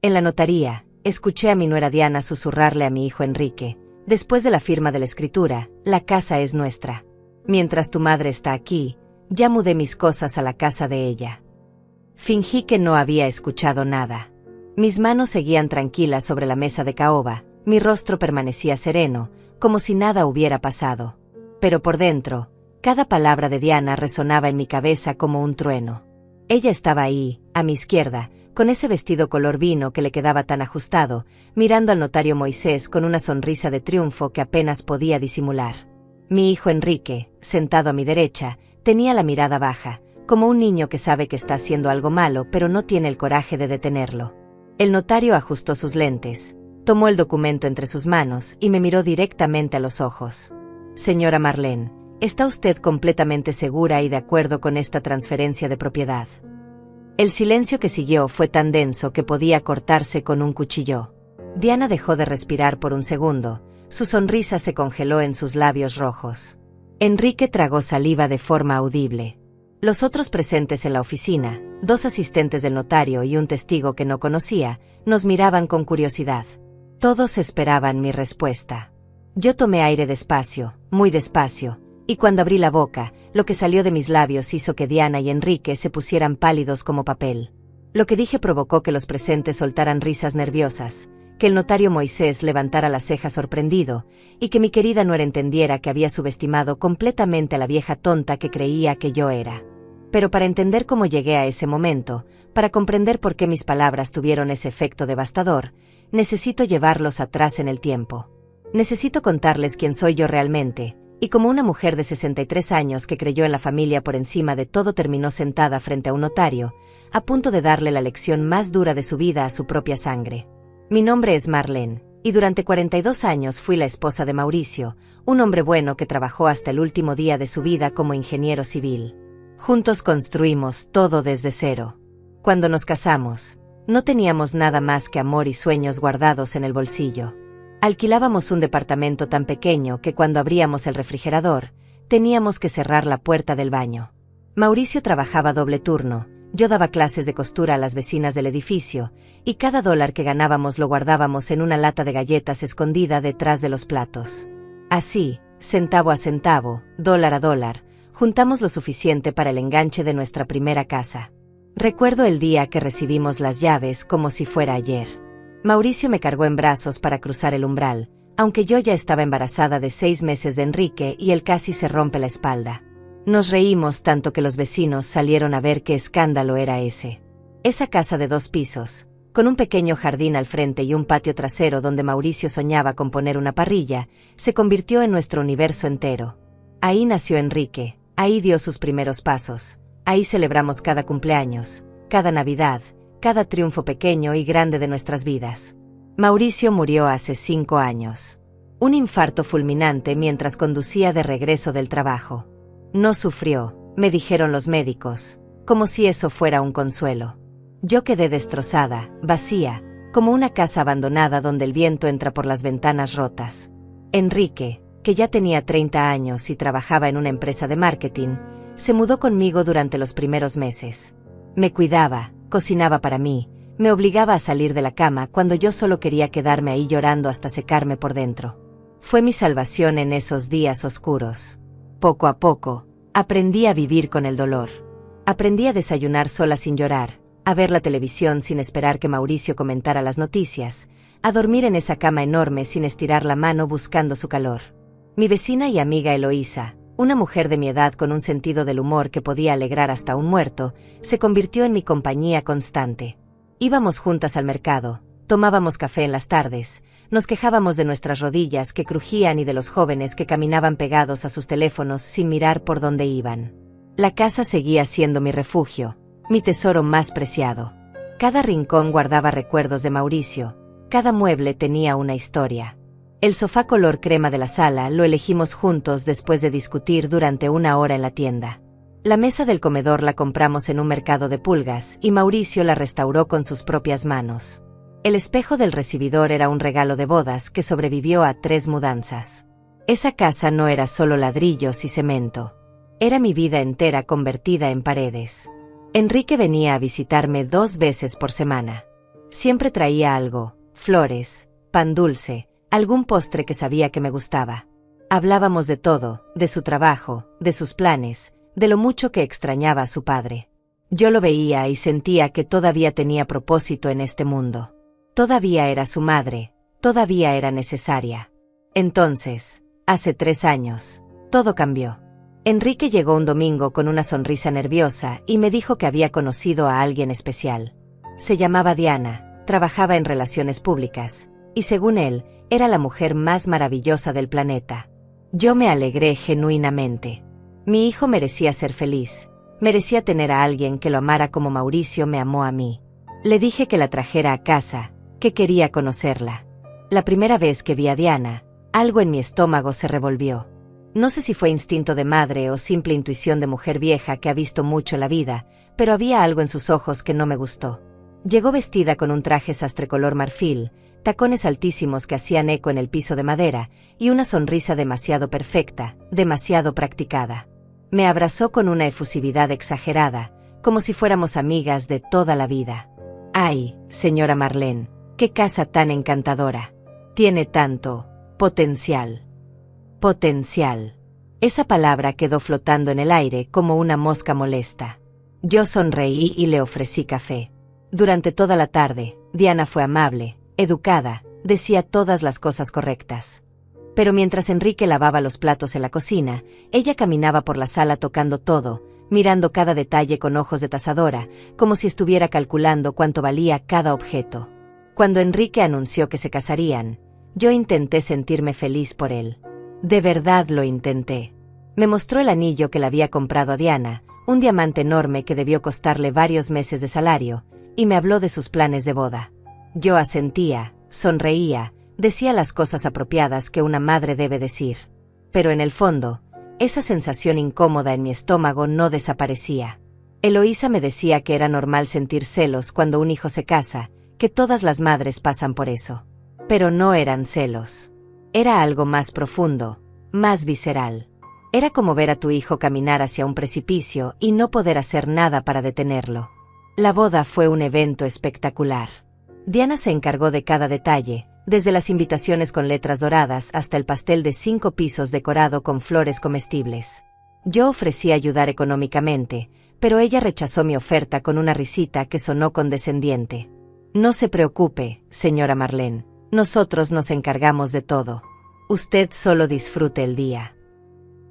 En la notaría, escuché a mi nuera Diana susurrarle a mi hijo Enrique: después de la firma de la escritura, la casa es nuestra. Mientras tu madre está aquí, ya mudé mis cosas a la casa de ella. Fingí que no había escuchado nada. Mis manos seguían tranquilas sobre la mesa de caoba, mi rostro permanecía sereno, como si nada hubiera pasado. Pero por dentro, cada palabra de Diana resonaba en mi cabeza como un trueno. Ella estaba ahí, a mi izquierda, con ese vestido color vino que le quedaba tan ajustado, mirando al notario Moisés con una sonrisa de triunfo que apenas podía disimular. Mi hijo Enrique, sentado a mi derecha, tenía la mirada baja, como un niño que sabe que está haciendo algo malo pero no tiene el coraje de detenerlo. El notario ajustó sus lentes, tomó el documento entre sus manos y me miró directamente a los ojos. Señora Marlene, ¿está usted completamente segura y de acuerdo con esta transferencia de propiedad? El silencio que siguió fue tan denso que podía cortarse con un cuchillo. Diana dejó de respirar por un segundo, su sonrisa se congeló en sus labios rojos. Enrique tragó saliva de forma audible. Los otros presentes en la oficina, 2 asistentes del notario y un testigo que no conocía, nos miraban con curiosidad. Todos esperaban mi respuesta. Yo tomé aire despacio, muy despacio, y cuando abrí la boca, lo que salió de mis labios hizo que Diana y Enrique se pusieran pálidos como papel. Lo que dije provocó que los presentes soltaran risas nerviosas, que el notario Moisés levantara la ceja sorprendido, y que mi querida nuera entendiera que había subestimado completamente a la vieja tonta que creía que yo era. Pero para entender cómo llegué a ese momento, para comprender por qué mis palabras tuvieron ese efecto devastador, necesito llevarlos atrás en el tiempo. Necesito contarles quién soy yo realmente, y como una mujer de 63 años que creyó en la familia por encima de todo terminó sentada frente a un notario, a punto de darle la lección más dura de su vida a su propia sangre. Mi nombre es Marlene, y durante 42 años fui la esposa de Mauricio, un hombre bueno que trabajó hasta el último día de su vida como ingeniero civil. Juntos construimos todo desde cero. Cuando nos casamos, no teníamos nada más que amor y sueños guardados en el bolsillo. Alquilábamos un departamento tan pequeño que cuando abríamos el refrigerador, teníamos que cerrar la puerta del baño. Mauricio trabajaba doble turno, yo daba clases de costura a las vecinas del edificio, y cada dólar que ganábamos lo guardábamos en una lata de galletas escondida detrás de los platos. Así, centavo a centavo, dólar a dólar, juntamos lo suficiente para el enganche de nuestra primera casa. Recuerdo el día que recibimos las llaves como si fuera ayer. Mauricio me cargó en brazos para cruzar el umbral, aunque yo ya estaba embarazada de 6 meses de Enrique y él casi se rompe la espalda. Nos reímos tanto que los vecinos salieron a ver qué escándalo era ese. Esa casa de 2 pisos, con un pequeño jardín al frente y un patio trasero donde Mauricio soñaba con poner una parrilla, se convirtió en nuestro universo entero. Ahí nació Enrique, ahí dio sus primeros pasos, ahí celebramos cada cumpleaños, cada Navidad, cada triunfo pequeño y grande de nuestras vidas. Mauricio murió hace 5 años. Un infarto fulminante mientras conducía de regreso del trabajo. No sufrió, me dijeron los médicos, como si eso fuera un consuelo. Yo quedé destrozada, vacía, como una casa abandonada donde el viento entra por las ventanas rotas. Enrique, que ya tenía 30 años y trabajaba en una empresa de marketing, se mudó conmigo durante los primeros meses. Me cuidaba, cocinaba para mí, me obligaba a salir de la cama cuando yo solo quería quedarme ahí llorando hasta secarme por dentro. Fue mi salvación en esos días oscuros. Poco a poco, aprendí a vivir con el dolor. Aprendí a desayunar sola sin llorar, a ver la televisión sin esperar que Mauricio comentara las noticias, a dormir en esa cama enorme sin estirar la mano buscando su calor. Mi vecina y amiga Eloísa, una mujer de mi edad con un sentido del humor que podía alegrar hasta un muerto, se convirtió en mi compañía constante. Íbamos juntas al mercado, tomábamos café en las tardes, nos quejábamos de nuestras rodillas que crujían y de los jóvenes que caminaban pegados a sus teléfonos sin mirar por dónde iban. La casa seguía siendo mi refugio, mi tesoro más preciado. Cada rincón guardaba recuerdos de Mauricio, cada mueble tenía una historia. El sofá color crema de la sala lo elegimos juntos después de discutir durante 1 hora en la tienda. La mesa del comedor la compramos en un mercado de pulgas y Mauricio la restauró con sus propias manos. El espejo del recibidor era un regalo de bodas que sobrevivió a 3 mudanzas. Esa casa no era solo ladrillos y cemento. Era mi vida entera convertida en paredes. Enrique venía a visitarme 2 veces por semana. Siempre traía algo, flores, pan dulce, algún postre que sabía que me gustaba. Hablábamos de todo, de su trabajo, de sus planes, de lo mucho que extrañaba a su padre. Yo lo veía y sentía que todavía tenía propósito en este mundo. Todavía era su madre, todavía era necesaria. Entonces, hace 3 años, todo cambió. Enrique llegó un domingo con una sonrisa nerviosa y me dijo que había conocido a alguien especial. Se llamaba Diana, trabajaba en relaciones públicas, y según él, era la mujer más maravillosa del planeta. Yo me alegré genuinamente. Mi hijo merecía ser feliz, merecía tener a alguien que lo amara como Mauricio me amó a mí. Le dije que la trajera a casa, que quería conocerla. La primera vez que vi a Diana, algo en mi estómago se revolvió. No sé si fue instinto de madre o simple intuición de mujer vieja que ha visto mucho la vida, pero había algo en sus ojos que no me gustó. Llegó vestida con un traje sastre color marfil, tacones altísimos que hacían eco en el piso de madera, y una sonrisa demasiado perfecta, demasiado practicada. Me abrazó con una efusividad exagerada, como si fuéramos amigas de toda la vida. ¡Ay, señora Marlene, qué casa tan encantadora! Tiene tanto potencial. Potencial. Esa palabra quedó flotando en el aire como una mosca molesta. Yo sonreí y le ofrecí café. Durante toda la tarde, Diana fue amable, educada, decía todas las cosas correctas. Pero mientras Enrique lavaba los platos en la cocina, ella caminaba por la sala tocando todo, mirando cada detalle con ojos de tasadora, como si estuviera calculando cuánto valía cada objeto. Cuando Enrique anunció que se casarían, yo intenté sentirme feliz por él. De verdad lo intenté. Me mostró el anillo que le había comprado a Diana, un diamante enorme que debió costarle varios meses de salario, y me habló de sus planes de boda. Yo asentía, sonreía, decía las cosas apropiadas que una madre debe decir. Pero en el fondo, esa sensación incómoda en mi estómago no desaparecía. Eloísa me decía que era normal sentir celos cuando un hijo se casa, que todas las madres pasan por eso. Pero no eran celos. Era algo más profundo, más visceral. Era como ver a tu hijo caminar hacia un precipicio y no poder hacer nada para detenerlo. La boda fue un evento espectacular. Diana se encargó de cada detalle, desde las invitaciones con letras doradas hasta el pastel de 5 pisos decorado con flores comestibles. Yo ofrecí ayudar económicamente, pero ella rechazó mi oferta con una risita que sonó condescendiente. No se preocupe, señora Marlene. Nosotros nos encargamos de todo. Usted solo disfrute el día.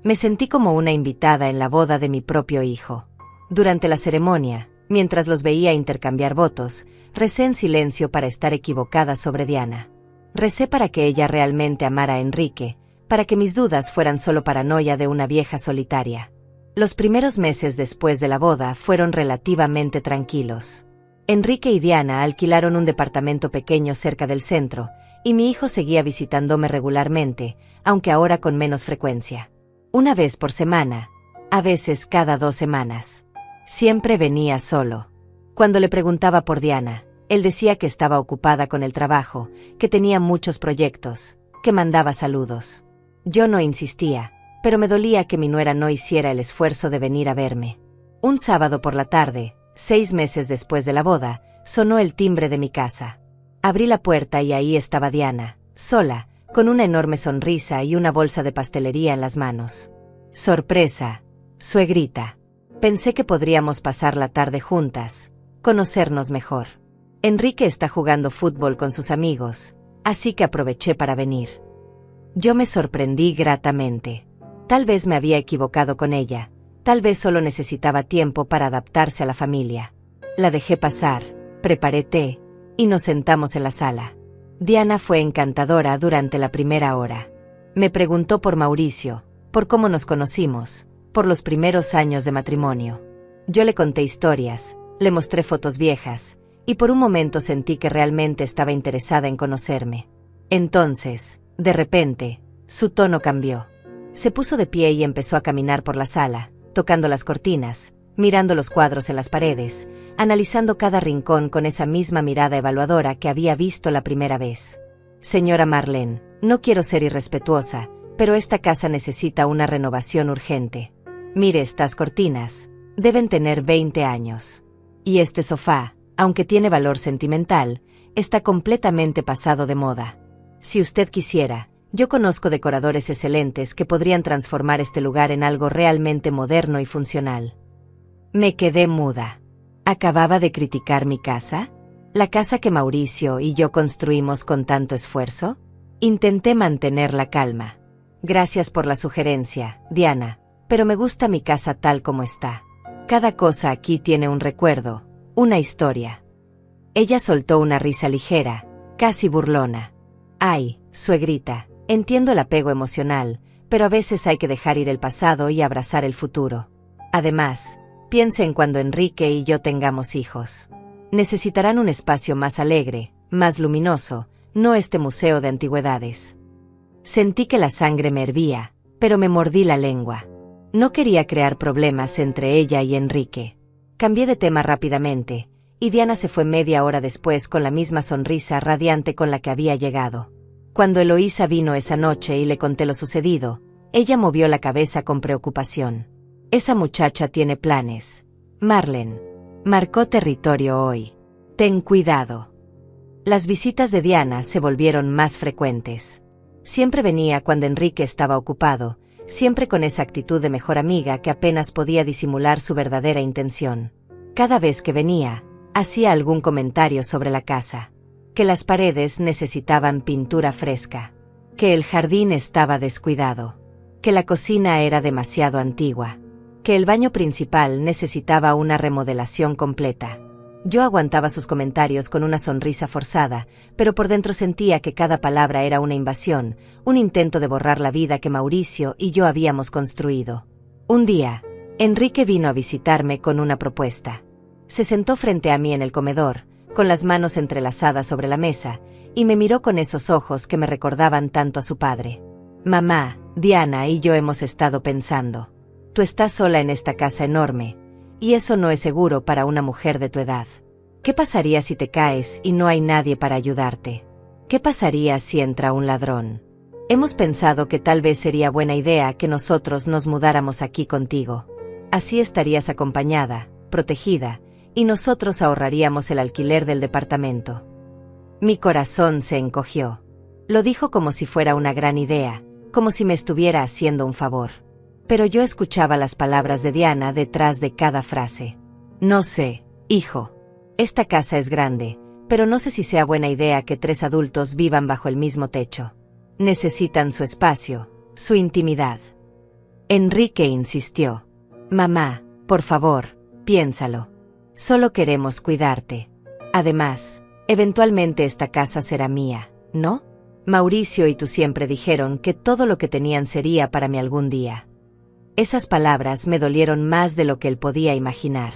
Me sentí como una invitada en la boda de mi propio hijo. Durante la ceremonia, mientras los veía intercambiar votos, recé en silencio para estar equivocada sobre Diana. Recé para que ella realmente amara a Enrique, para que mis dudas fueran solo paranoia de una vieja solitaria. Los primeros meses después de la boda fueron relativamente tranquilos. Enrique y Diana alquilaron un departamento pequeño cerca del centro, y mi hijo seguía visitándome regularmente, aunque ahora con menos frecuencia. Una vez por semana, a veces cada 2 semanas. Siempre venía solo. Cuando le preguntaba por Diana, él decía que estaba ocupada con el trabajo, que tenía muchos proyectos, que mandaba saludos. Yo no insistía, pero me dolía que mi nuera no hiciera el esfuerzo de venir a verme. Un sábado por la tarde, 6 meses después de la boda, sonó el timbre de mi casa. Abrí la puerta y ahí estaba Diana, sola, con una enorme sonrisa y una bolsa de pastelería en las manos. Sorpresa, suegrita. Pensé que podríamos pasar la tarde juntas, conocernos mejor. Enrique está jugando fútbol con sus amigos, así que aproveché para venir. Yo me sorprendí gratamente. Tal vez me había equivocado con ella, tal vez solo necesitaba tiempo para adaptarse a la familia. La dejé pasar, preparé té, y nos sentamos en la sala. Diana fue encantadora durante la primera hora. Me preguntó por Mauricio, por cómo nos conocimos, por los primeros años de matrimonio. Yo le conté historias, le mostré fotos viejas, y por un momento sentí que realmente estaba interesada en conocerme. Entonces, de repente, su tono cambió. Se puso de pie y empezó a caminar por la sala, tocando las cortinas, mirando los cuadros en las paredes, analizando cada rincón con esa misma mirada evaluadora que había visto la primera vez. Señora Marlene, no quiero ser irrespetuosa, pero esta casa necesita una renovación urgente. Mire estas cortinas, deben tener 20 años. Y este sofá, aunque tiene valor sentimental, está completamente pasado de moda. Si usted quisiera, yo conozco decoradores excelentes que podrían transformar este lugar en algo realmente moderno y funcional. Me quedé muda. ¿Acababa de criticar mi casa? ¿La casa que Mauricio y yo construimos con tanto esfuerzo? Intenté mantener la calma. Gracias por la sugerencia, Diana, pero me gusta mi casa tal como está. Cada cosa aquí tiene un recuerdo, una historia. Ella soltó una risa ligera, casi burlona. Ay, suegrita, entiendo el apego emocional, pero a veces hay que dejar ir el pasado y abrazar el futuro. Además, piense en cuando Enrique y yo tengamos hijos. Necesitarán un espacio más alegre, más luminoso, no este museo de antigüedades. Sentí que la sangre me hervía, pero me mordí la lengua. No quería crear problemas entre ella y Enrique. Cambié de tema rápidamente, y Diana se fue media hora después con la misma sonrisa radiante con la que había llegado. Cuando Eloísa vino esa noche y le conté lo sucedido, ella movió la cabeza con preocupación. Esa muchacha tiene planes. Marlene. Marcó territorio hoy. Ten cuidado. Las visitas de Diana se volvieron más frecuentes. Siempre venía cuando Enrique estaba ocupado, siempre con esa actitud de mejor amiga que apenas podía disimular su verdadera intención. Cada vez que venía, hacía algún comentario sobre la casa. Que las paredes necesitaban pintura fresca. Que el jardín estaba descuidado. Que la cocina era demasiado antigua. Que el baño principal necesitaba una remodelación completa. Yo aguantaba sus comentarios con una sonrisa forzada, pero por dentro sentía que cada palabra era una invasión, un intento de borrar la vida que Mauricio y yo habíamos construido. Un día, Enrique vino a visitarme con una propuesta. Se sentó frente a mí en el comedor, con las manos entrelazadas sobre la mesa, y me miró con esos ojos que me recordaban tanto a su padre. Mamá, Diana y yo hemos estado pensando. Tú estás sola en esta casa enorme, y eso no es seguro para una mujer de tu edad. ¿Qué pasaría si te caes y no hay nadie para ayudarte? ¿Qué pasaría si entra un ladrón? Hemos pensado que tal vez sería buena idea que nosotros nos mudáramos aquí contigo. Así estarías acompañada, protegida, y nosotros ahorraríamos el alquiler del departamento. Mi corazón se encogió. Lo dijo como si fuera una gran idea, como si me estuviera haciendo un favor. Pero yo escuchaba las palabras de Diana detrás de cada frase. No sé, hijo. Esta casa es grande, pero no sé si sea buena idea que 3 adultos vivan bajo el mismo techo. Necesitan su espacio, su intimidad. Enrique insistió. Mamá, por favor, piénsalo. Solo queremos cuidarte. Además, eventualmente esta casa será mía, ¿no? Mauricio y tú siempre dijeron que todo lo que tenían sería para mí algún día. Esas palabras me dolieron más de lo que él podía imaginar.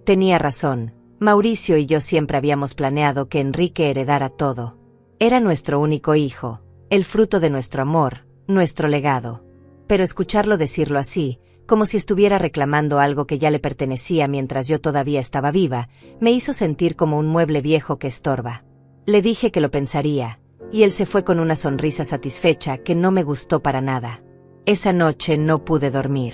Tenía razón, Mauricio y yo siempre habíamos planeado que Enrique heredara todo. Era nuestro único hijo, el fruto de nuestro amor, nuestro legado. Pero escucharlo decirlo así, como si estuviera reclamando algo que ya le pertenecía mientras yo todavía estaba viva, me hizo sentir como un mueble viejo que estorba. Le dije que lo pensaría, y él se fue con una sonrisa satisfecha que no me gustó para nada. Esa noche no pude dormir.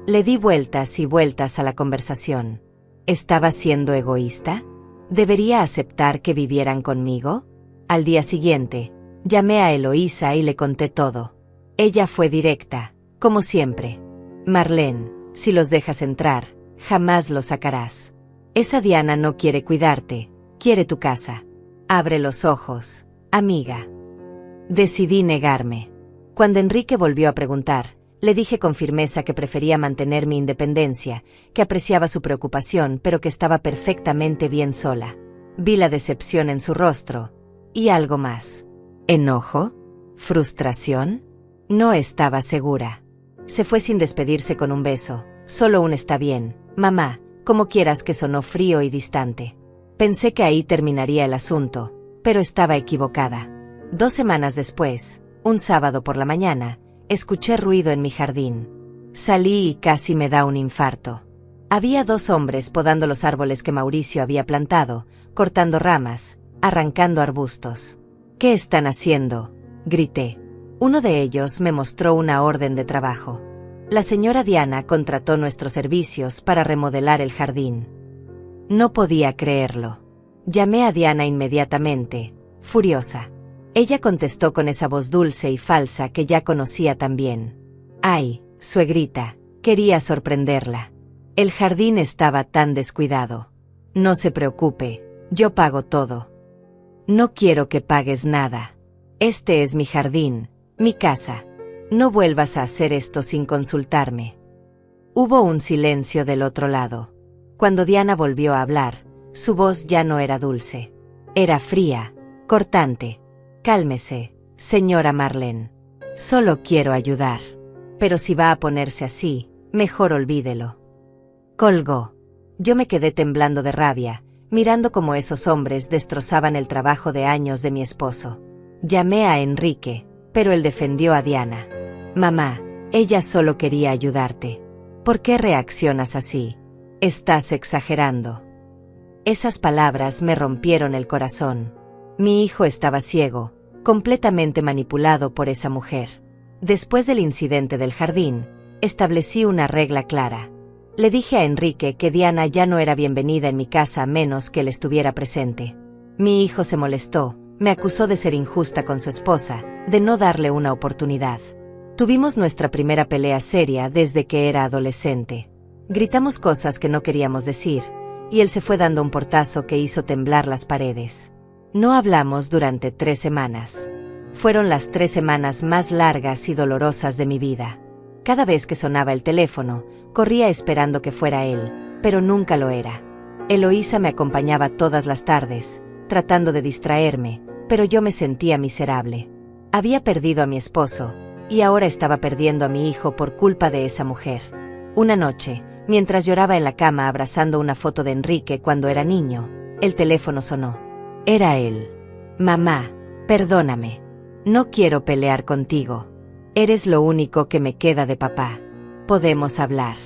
Le di vueltas y vueltas a la conversación. ¿Estaba siendo egoísta? ¿Debería aceptar que vivieran conmigo? Al día siguiente, llamé a Eloísa y le conté todo. Ella fue directa, como siempre. Marlene, si los dejas entrar, jamás los sacarás. Esa Diana no quiere cuidarte, quiere tu casa. Abre los ojos, amiga. Decidí negarme. Cuando Enrique volvió a preguntar, le dije con firmeza que prefería mantener mi independencia, que apreciaba su preocupación pero que estaba perfectamente bien sola. Vi la decepción en su rostro. Y algo más. ¿Enojo? ¿Frustración? No estaba segura. Se fue sin despedirse con un beso. Solo un está bien, mamá, como quieras, que sonó frío y distante. Pensé que ahí terminaría el asunto, pero estaba equivocada. 2 semanas después, un sábado por la mañana, escuché ruido en mi jardín. Salí y casi me da un infarto. Había 2 hombres podando los árboles que Mauricio había plantado, cortando ramas, arrancando arbustos. ¿Qué están haciendo?, grité. Uno de ellos me mostró una orden de trabajo. La señora Diana contrató nuestros servicios para remodelar el jardín. No podía creerlo. Llamé a Diana inmediatamente, furiosa. Ella contestó con esa voz dulce y falsa que ya conocía tan bien. Ay, suegrita, quería sorprenderla. El jardín estaba tan descuidado. No se preocupe, yo pago todo. No quiero que pagues nada. Este es mi jardín, mi casa. No vuelvas a hacer esto sin consultarme. Hubo un silencio del otro lado. Cuando Diana volvió a hablar, su voz ya no era dulce. Era fría, cortante. Cálmese, señora Marlene. Solo quiero ayudar. Pero si va a ponerse así, mejor olvídelo. Colgó. Yo me quedé temblando de rabia, mirando cómo esos hombres destrozaban el trabajo de años de mi esposo. Llamé a Enrique, pero él defendió a Diana. Mamá, ella solo quería ayudarte. ¿Por qué reaccionas así? Estás exagerando. Esas palabras me rompieron el corazón. Mi hijo estaba ciego, completamente manipulado por esa mujer. Después del incidente del jardín, establecí una regla clara. Le dije a Enrique que Diana ya no era bienvenida en mi casa a menos que él estuviera presente. Mi hijo se molestó, me acusó de ser injusta con su esposa, de no darle una oportunidad. Tuvimos nuestra primera pelea seria desde que era adolescente. Gritamos cosas que no queríamos decir, y él se fue dando un portazo que hizo temblar las paredes. No hablamos durante 3 semanas. Fueron las 3 semanas más largas y dolorosas de mi vida. Cada vez que sonaba el teléfono, corría esperando que fuera él, pero nunca lo era. Eloísa me acompañaba todas las tardes, tratando de distraerme, pero yo me sentía miserable. Había perdido a mi esposo, y ahora estaba perdiendo a mi hijo por culpa de esa mujer. Una noche, mientras lloraba en la cama abrazando una foto de Enrique cuando era niño, el teléfono sonó. Era él. Mamá, perdóname. No quiero pelear contigo. Eres lo único que me queda de papá. Podemos hablar.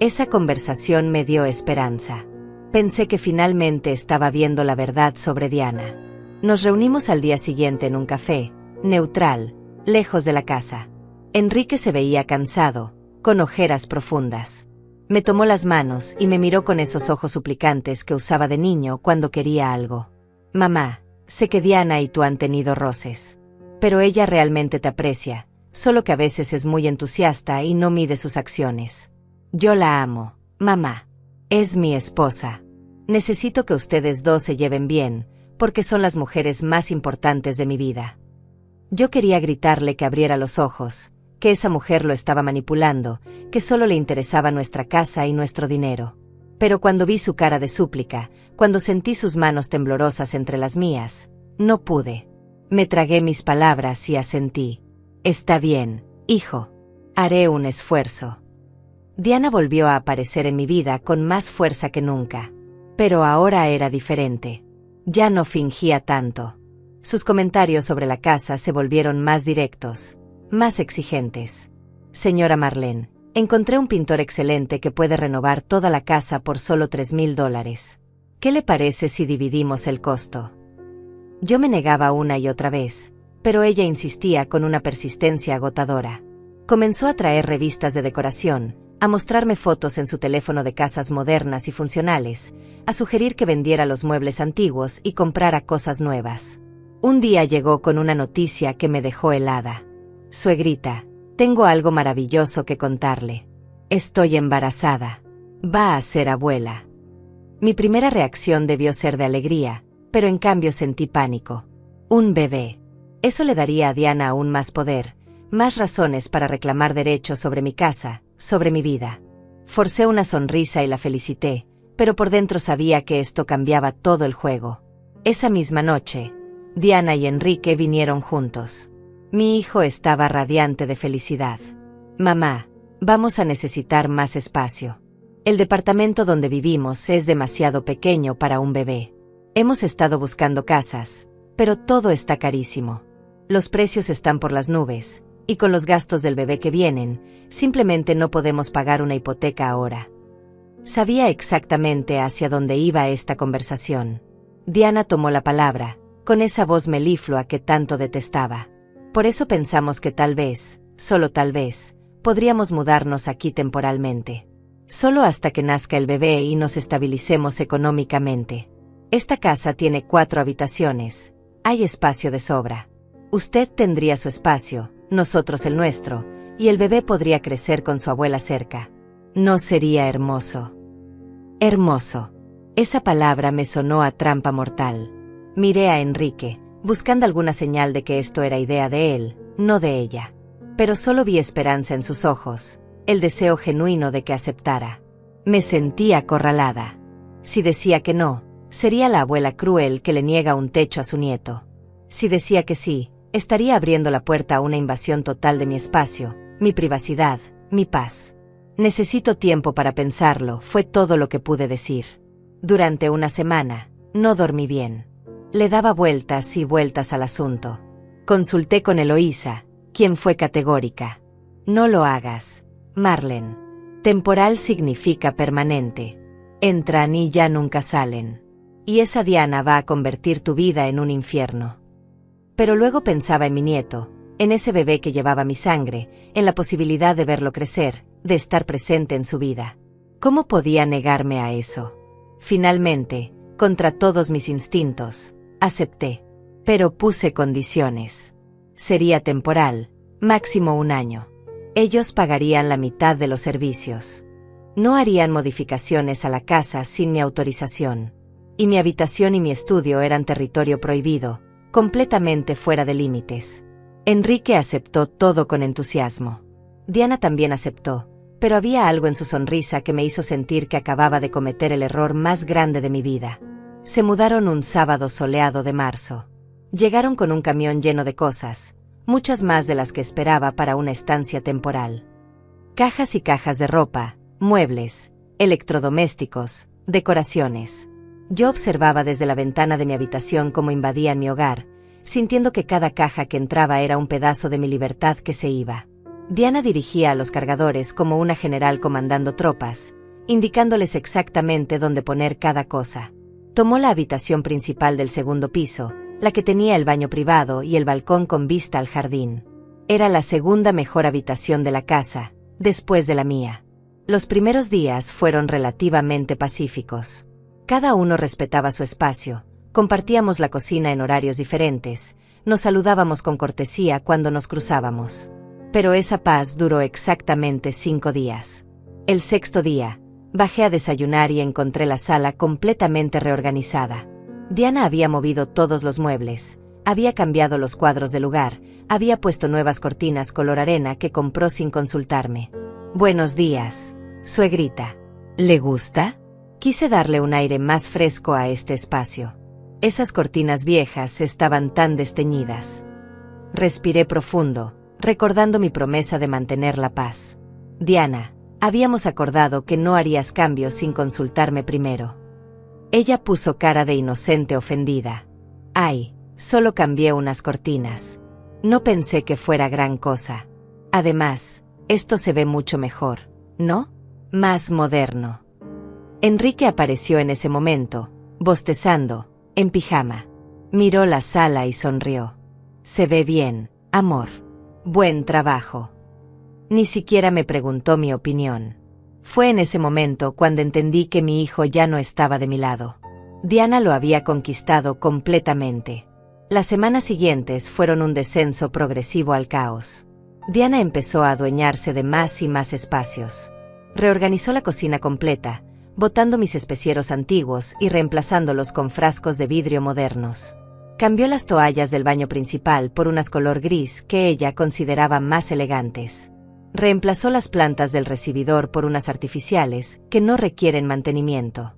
Esa conversación me dio esperanza. Pensé que finalmente estaba viendo la verdad sobre Diana. Nos reunimos al día siguiente en un café, neutral, lejos de la casa. Enrique se veía cansado, con ojeras profundas. Me tomó las manos y me miró con esos ojos suplicantes que usaba de niño cuando quería algo. Mamá, sé que Diana y tú han tenido roces. Pero ella realmente te aprecia, solo que a veces es muy entusiasta y no mide sus acciones. Yo la amo, mamá. Es mi esposa. Necesito que ustedes dos se lleven bien, porque son las mujeres más importantes de mi vida. Yo quería gritarle que abriera los ojos, que esa mujer lo estaba manipulando, que solo le interesaba nuestra casa y nuestro dinero. Pero cuando vi su cara de súplica, cuando sentí sus manos temblorosas entre las mías, no pude. Me tragué mis palabras y asentí. Está bien, hijo. Haré un esfuerzo. Diana volvió a aparecer en mi vida con más fuerza que nunca. Pero ahora era diferente. Ya no fingía tanto. Sus comentarios sobre la casa se volvieron más directos, más exigentes. Señora Marlene, encontré un pintor excelente que puede renovar toda la casa por solo $3,000. ¿Qué le parece si dividimos el costo? Yo me negaba una y otra vez, pero ella insistía con una persistencia agotadora. Comenzó a traer revistas de decoración, a mostrarme fotos en su teléfono de casas modernas y funcionales, a sugerir que vendiera los muebles antiguos y comprara cosas nuevas. Un día llegó con una noticia que me dejó helada. Suegrita, tengo algo maravilloso que contarle. Estoy embarazada. Va a ser abuela. Mi primera reacción debió ser de alegría, pero en cambio sentí pánico. Un bebé. Eso le daría a Diana aún más poder, más razones para reclamar derechos sobre mi casa, sobre mi vida. Forcé una sonrisa y la felicité, pero por dentro sabía que esto cambiaba todo el juego. Esa misma noche, Diana y Enrique vinieron juntos. Mi hijo estaba radiante de felicidad. Mamá, vamos a necesitar más espacio. El departamento donde vivimos es demasiado pequeño para un bebé. Hemos estado buscando casas, pero todo está carísimo. Los precios están por las nubes, y con los gastos del bebé que vienen, simplemente no podemos pagar una hipoteca ahora. Sabía exactamente hacia dónde iba esta conversación. Diana tomó la palabra, con esa voz meliflua que tanto detestaba. Por eso pensamos que tal vez, solo tal vez, podríamos mudarnos aquí temporalmente. Solo hasta que nazca el bebé y nos estabilicemos económicamente. Esta casa tiene 4 habitaciones. Hay espacio de sobra. Usted tendría su espacio, nosotros el nuestro, y el bebé podría crecer con su abuela cerca. ¿No sería hermoso? Hermoso. Esa palabra me sonó a trampa mortal. Miré a Enrique, buscando alguna señal de que esto era idea de él, no de ella. Pero solo vi esperanza en sus ojos, el deseo genuino de que aceptara. Me sentí acorralada. Si decía que no, sería la abuela cruel que le niega un techo a su nieto. Si decía que sí, estaría abriendo la puerta a una invasión total de mi espacio, mi privacidad, mi paz. Necesito tiempo para pensarlo, fue todo lo que pude decir. Durante una semana, no dormí bien. Le daba vueltas y vueltas al asunto. Consulté con Eloísa, quien fue categórica. No lo hagas, Marlene. Temporal significa permanente. Entran y ya nunca salen. Y esa Diana va a convertir tu vida en un infierno. Pero luego pensaba en mi nieto, en ese bebé que llevaba mi sangre, en la posibilidad de verlo crecer, de estar presente en su vida. ¿Cómo podía negarme a eso? Finalmente, contra todos mis instintos, acepté. Pero puse condiciones. Sería temporal, máximo 1 año. Ellos pagarían la mitad de los servicios. No harían modificaciones a la casa sin mi autorización. Y mi habitación y mi estudio eran territorio prohibido, completamente fuera de límites. Enrique aceptó todo con entusiasmo. Diana también aceptó, pero había algo en su sonrisa que me hizo sentir que acababa de cometer el error más grande de mi vida. Se mudaron un sábado soleado de marzo. Llegaron con un camión lleno de cosas, muchas más de las que esperaba para una estancia temporal. Cajas y cajas de ropa, muebles, electrodomésticos, decoraciones. Yo observaba desde la ventana de mi habitación cómo invadían mi hogar, sintiendo que cada caja que entraba era un pedazo de mi libertad que se iba. Diana dirigía a los cargadores como una general comandando tropas, indicándoles exactamente dónde poner cada cosa. Tomó la habitación principal del segundo piso, la que tenía el baño privado y el balcón con vista al jardín. Era la segunda mejor habitación de la casa, después de la mía. Los primeros días fueron relativamente pacíficos. Cada uno respetaba su espacio, compartíamos la cocina en horarios diferentes, nos saludábamos con cortesía cuando nos cruzábamos. Pero esa paz duró exactamente 5 días. El 6º día, bajé a desayunar y encontré la sala completamente reorganizada. Diana había movido todos los muebles, había cambiado los cuadros de lugar, había puesto nuevas cortinas color arena que compró sin consultarme. Buenos días, suegrita. ¿Le gusta? Quise darle un aire más fresco a este espacio. Esas cortinas viejas estaban tan desteñidas. Respiré profundo, recordando mi promesa de mantener la paz. Diana, habíamos acordado que no harías cambios sin consultarme primero. Ella puso cara de inocente ofendida. Ay, solo cambié unas cortinas. No pensé que fuera gran cosa. Además, esto se ve mucho mejor, ¿no? Más moderno. Enrique apareció en ese momento, bostezando, en pijama. Miró la sala y sonrió. Se ve bien, amor. Buen trabajo. Ni siquiera me preguntó mi opinión. Fue en ese momento cuando entendí que mi hijo ya no estaba de mi lado. Diana lo había conquistado completamente. Las semanas siguientes fueron un descenso progresivo al caos. Diana empezó a adueñarse de más y más espacios. Reorganizó la cocina completa, botando mis especieros antiguos y reemplazándolos con frascos de vidrio modernos. Cambió las toallas del baño principal por unas color gris que ella consideraba más elegantes. Reemplazó las plantas del recibidor por unas artificiales que no requieren mantenimiento.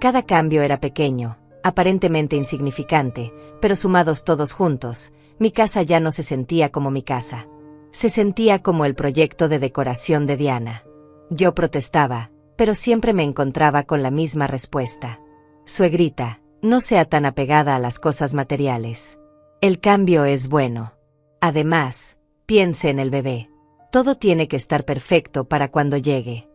Cada cambio era pequeño, aparentemente insignificante, pero sumados todos juntos, mi casa ya no se sentía como mi casa. Se sentía como el proyecto de decoración de Diana. Yo protestaba, pero siempre me encontraba con la misma respuesta. Suegrita, no sea tan apegada a las cosas materiales. El cambio es bueno. Además, piense en el bebé. Todo tiene que estar perfecto para cuando llegue.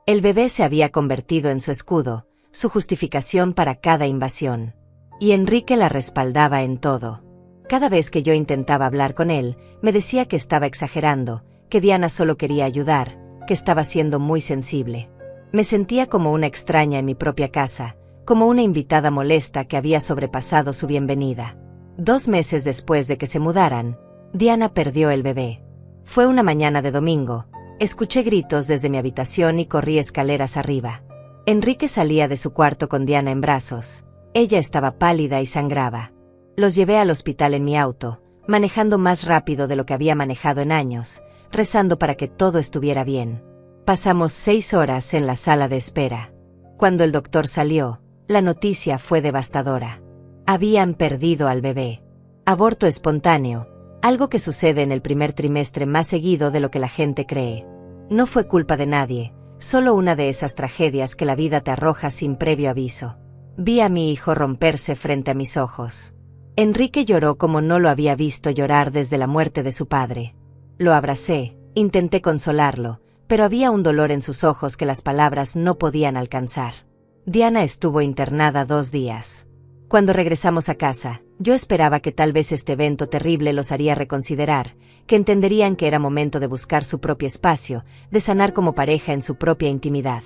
El bebé se había convertido en su escudo, su justificación para cada invasión. Y Enrique la respaldaba en todo. Cada vez que yo intentaba hablar con él, me decía que estaba exagerando, que Diana solo quería ayudar, que estaba siendo muy sensible. Me sentía como una extraña en mi propia casa, como una invitada molesta que había sobrepasado su bienvenida. 2 meses después de que se mudaran, Diana perdió el bebé. Fue una mañana de domingo. Escuché gritos desde mi habitación y corrí escaleras arriba. Enrique salía de su cuarto con Diana en brazos. Ella estaba pálida y sangraba. Los llevé al hospital en mi auto, manejando más rápido de lo que había manejado en años, rezando para que todo estuviera bien. Pasamos 6 horas en la sala de espera. Cuando el doctor salió, la noticia fue devastadora. Habían perdido al bebé. Aborto espontáneo, algo que sucede en el primer trimestre más seguido de lo que la gente cree. No fue culpa de nadie, solo una de esas tragedias que la vida te arroja sin previo aviso. Vi a mi hijo romperse frente a mis ojos. Enrique lloró como no lo había visto llorar desde la muerte de su padre. Lo abracé, intenté consolarlo, pero había un dolor en sus ojos que las palabras no podían alcanzar. Diana estuvo internada 2 días. Cuando regresamos a casa, yo esperaba que tal vez este evento terrible los haría reconsiderar, que entenderían que era momento de buscar su propio espacio, de sanar como pareja en su propia intimidad.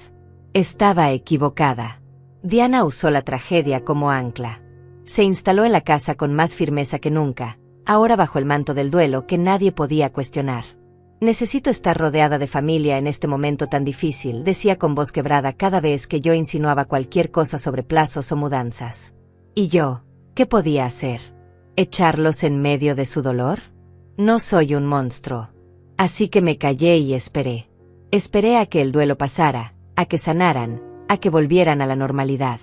Estaba equivocada. Diana usó la tragedia como ancla. Se instaló en la casa con más firmeza que nunca, ahora bajo el manto del duelo que nadie podía cuestionar. Necesito estar rodeada de familia en este momento tan difícil, decía con voz quebrada cada vez que yo insinuaba cualquier cosa sobre plazos o mudanzas. ¿Y yo? ¿Qué podía hacer? ¿Echarlos en medio de su dolor? No soy un monstruo. Así que me callé y esperé. Esperé a que el duelo pasara, a que sanaran, a que volvieran a la normalidad.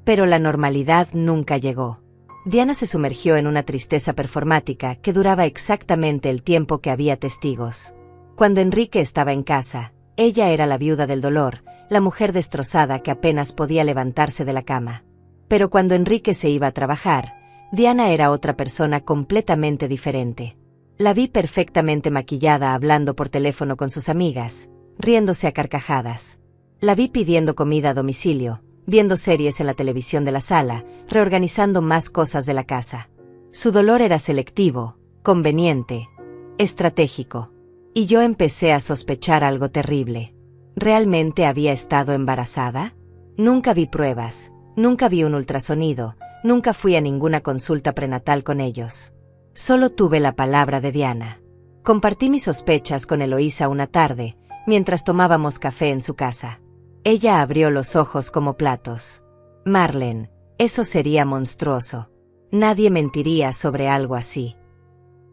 Pero la normalidad nunca llegó. Diana se sumergió en una tristeza performática que duraba exactamente el tiempo que había testigos. Cuando Enrique estaba en casa, ella era la viuda del dolor, la mujer destrozada que apenas podía levantarse de la cama. Pero cuando Enrique se iba a trabajar, Diana era otra persona completamente diferente. La vi perfectamente maquillada hablando por teléfono con sus amigas, riéndose a carcajadas. La vi pidiendo comida a domicilio, viendo series en la televisión de la sala, reorganizando más cosas de la casa. Su dolor era selectivo, conveniente, estratégico. Y yo empecé a sospechar algo terrible. ¿Realmente había estado embarazada? Nunca vi pruebas, nunca vi un ultrasonido, nunca fui a ninguna consulta prenatal con ellos. Solo tuve la palabra de Diana. Compartí mis sospechas con Eloísa una tarde, mientras tomábamos café en su casa. Ella abrió los ojos como platos. Marlene, eso sería monstruoso. Nadie mentiría sobre algo así.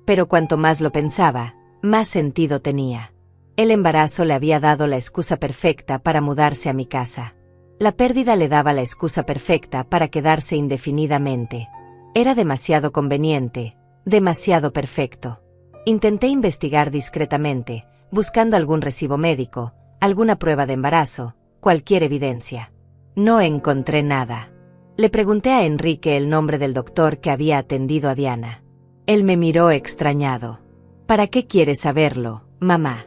Pero cuanto más lo pensaba, más sentido tenía. El embarazo le había dado la excusa perfecta para mudarse a mi casa. La pérdida le daba la excusa perfecta para quedarse indefinidamente. Era demasiado conveniente, demasiado perfecto. Intenté investigar discretamente, buscando algún recibo médico, alguna prueba de embarazo, cualquier evidencia. No encontré nada. Le pregunté a Enrique el nombre del doctor que había atendido a Diana. Él me miró extrañado. ¿Para qué quieres saberlo, mamá?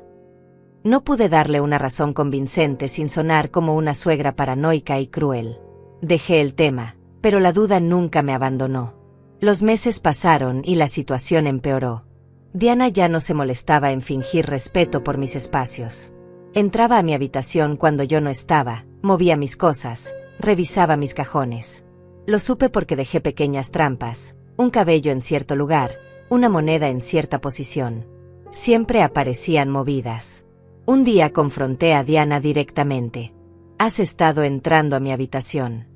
No pude darle una razón convincente sin sonar como una suegra paranoica y cruel. Dejé el tema, pero la duda nunca me abandonó. Los meses pasaron y la situación empeoró. Diana ya no se molestaba en fingir respeto por mis espacios. Entraba a mi habitación cuando yo no estaba, movía mis cosas, revisaba mis cajones. Lo supe porque dejé pequeñas trampas, un cabello en cierto lugar, una moneda en cierta posición. Siempre aparecían movidas. Un día confronté a Diana directamente. «¿Has estado entrando a mi habitación?»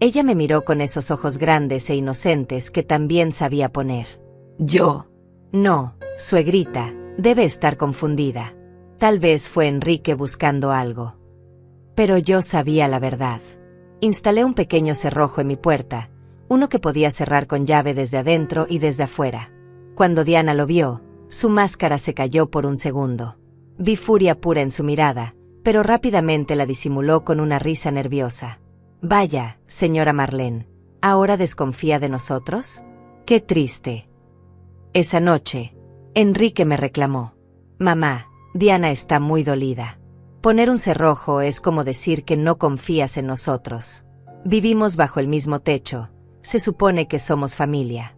Ella me miró con esos ojos grandes e inocentes que también sabía poner. «¿Yo?» «No, suegrita, debe estar confundida. Tal vez fue Enrique buscando algo». Pero yo sabía la verdad. Instalé un pequeño cerrojo en mi puerta, uno que podía cerrar con llave desde adentro y desde afuera. Cuando Diana lo vio, su máscara se cayó por un segundo. Vi furia pura en su mirada, pero rápidamente la disimuló con una risa nerviosa. «Vaya, señora Marlene, ¿ahora desconfía de nosotros? ¡Qué triste!». Esa noche, Enrique me reclamó. «Mamá, Diana está muy dolida. Poner un cerrojo es como decir que no confías en nosotros. Vivimos bajo el mismo techo, se supone que somos familia».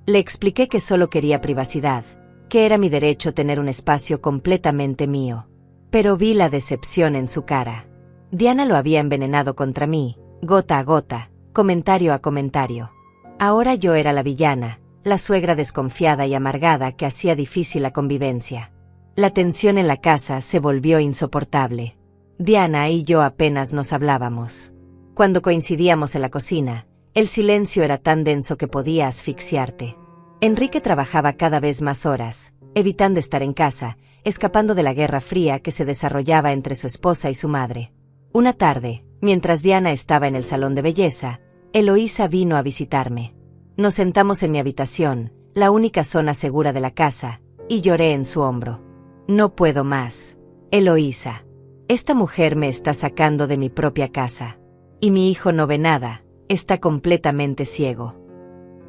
Le expliqué que solo quería privacidad, que era mi derecho tener un espacio completamente mío. Pero vi la decepción en su cara. Diana lo había envenenado contra mí, gota a gota, comentario a comentario. Ahora yo era la villana, la suegra desconfiada y amargada que hacía difícil la convivencia. La tensión en la casa se volvió insoportable. Diana y yo apenas nos hablábamos. Cuando coincidíamos en la cocina, el silencio era tan denso que podía asfixiarte. Enrique trabajaba cada vez más horas, evitando estar en casa, escapando de la guerra fría que se desarrollaba entre su esposa y su madre. Una tarde, mientras Diana estaba en el salón de belleza, Eloísa vino a visitarme. Nos sentamos en mi habitación, la única zona segura de la casa, y lloré en su hombro. No puedo más, Eloísa. Esta mujer me está sacando de mi propia casa. Y mi hijo no ve nada, está completamente ciego.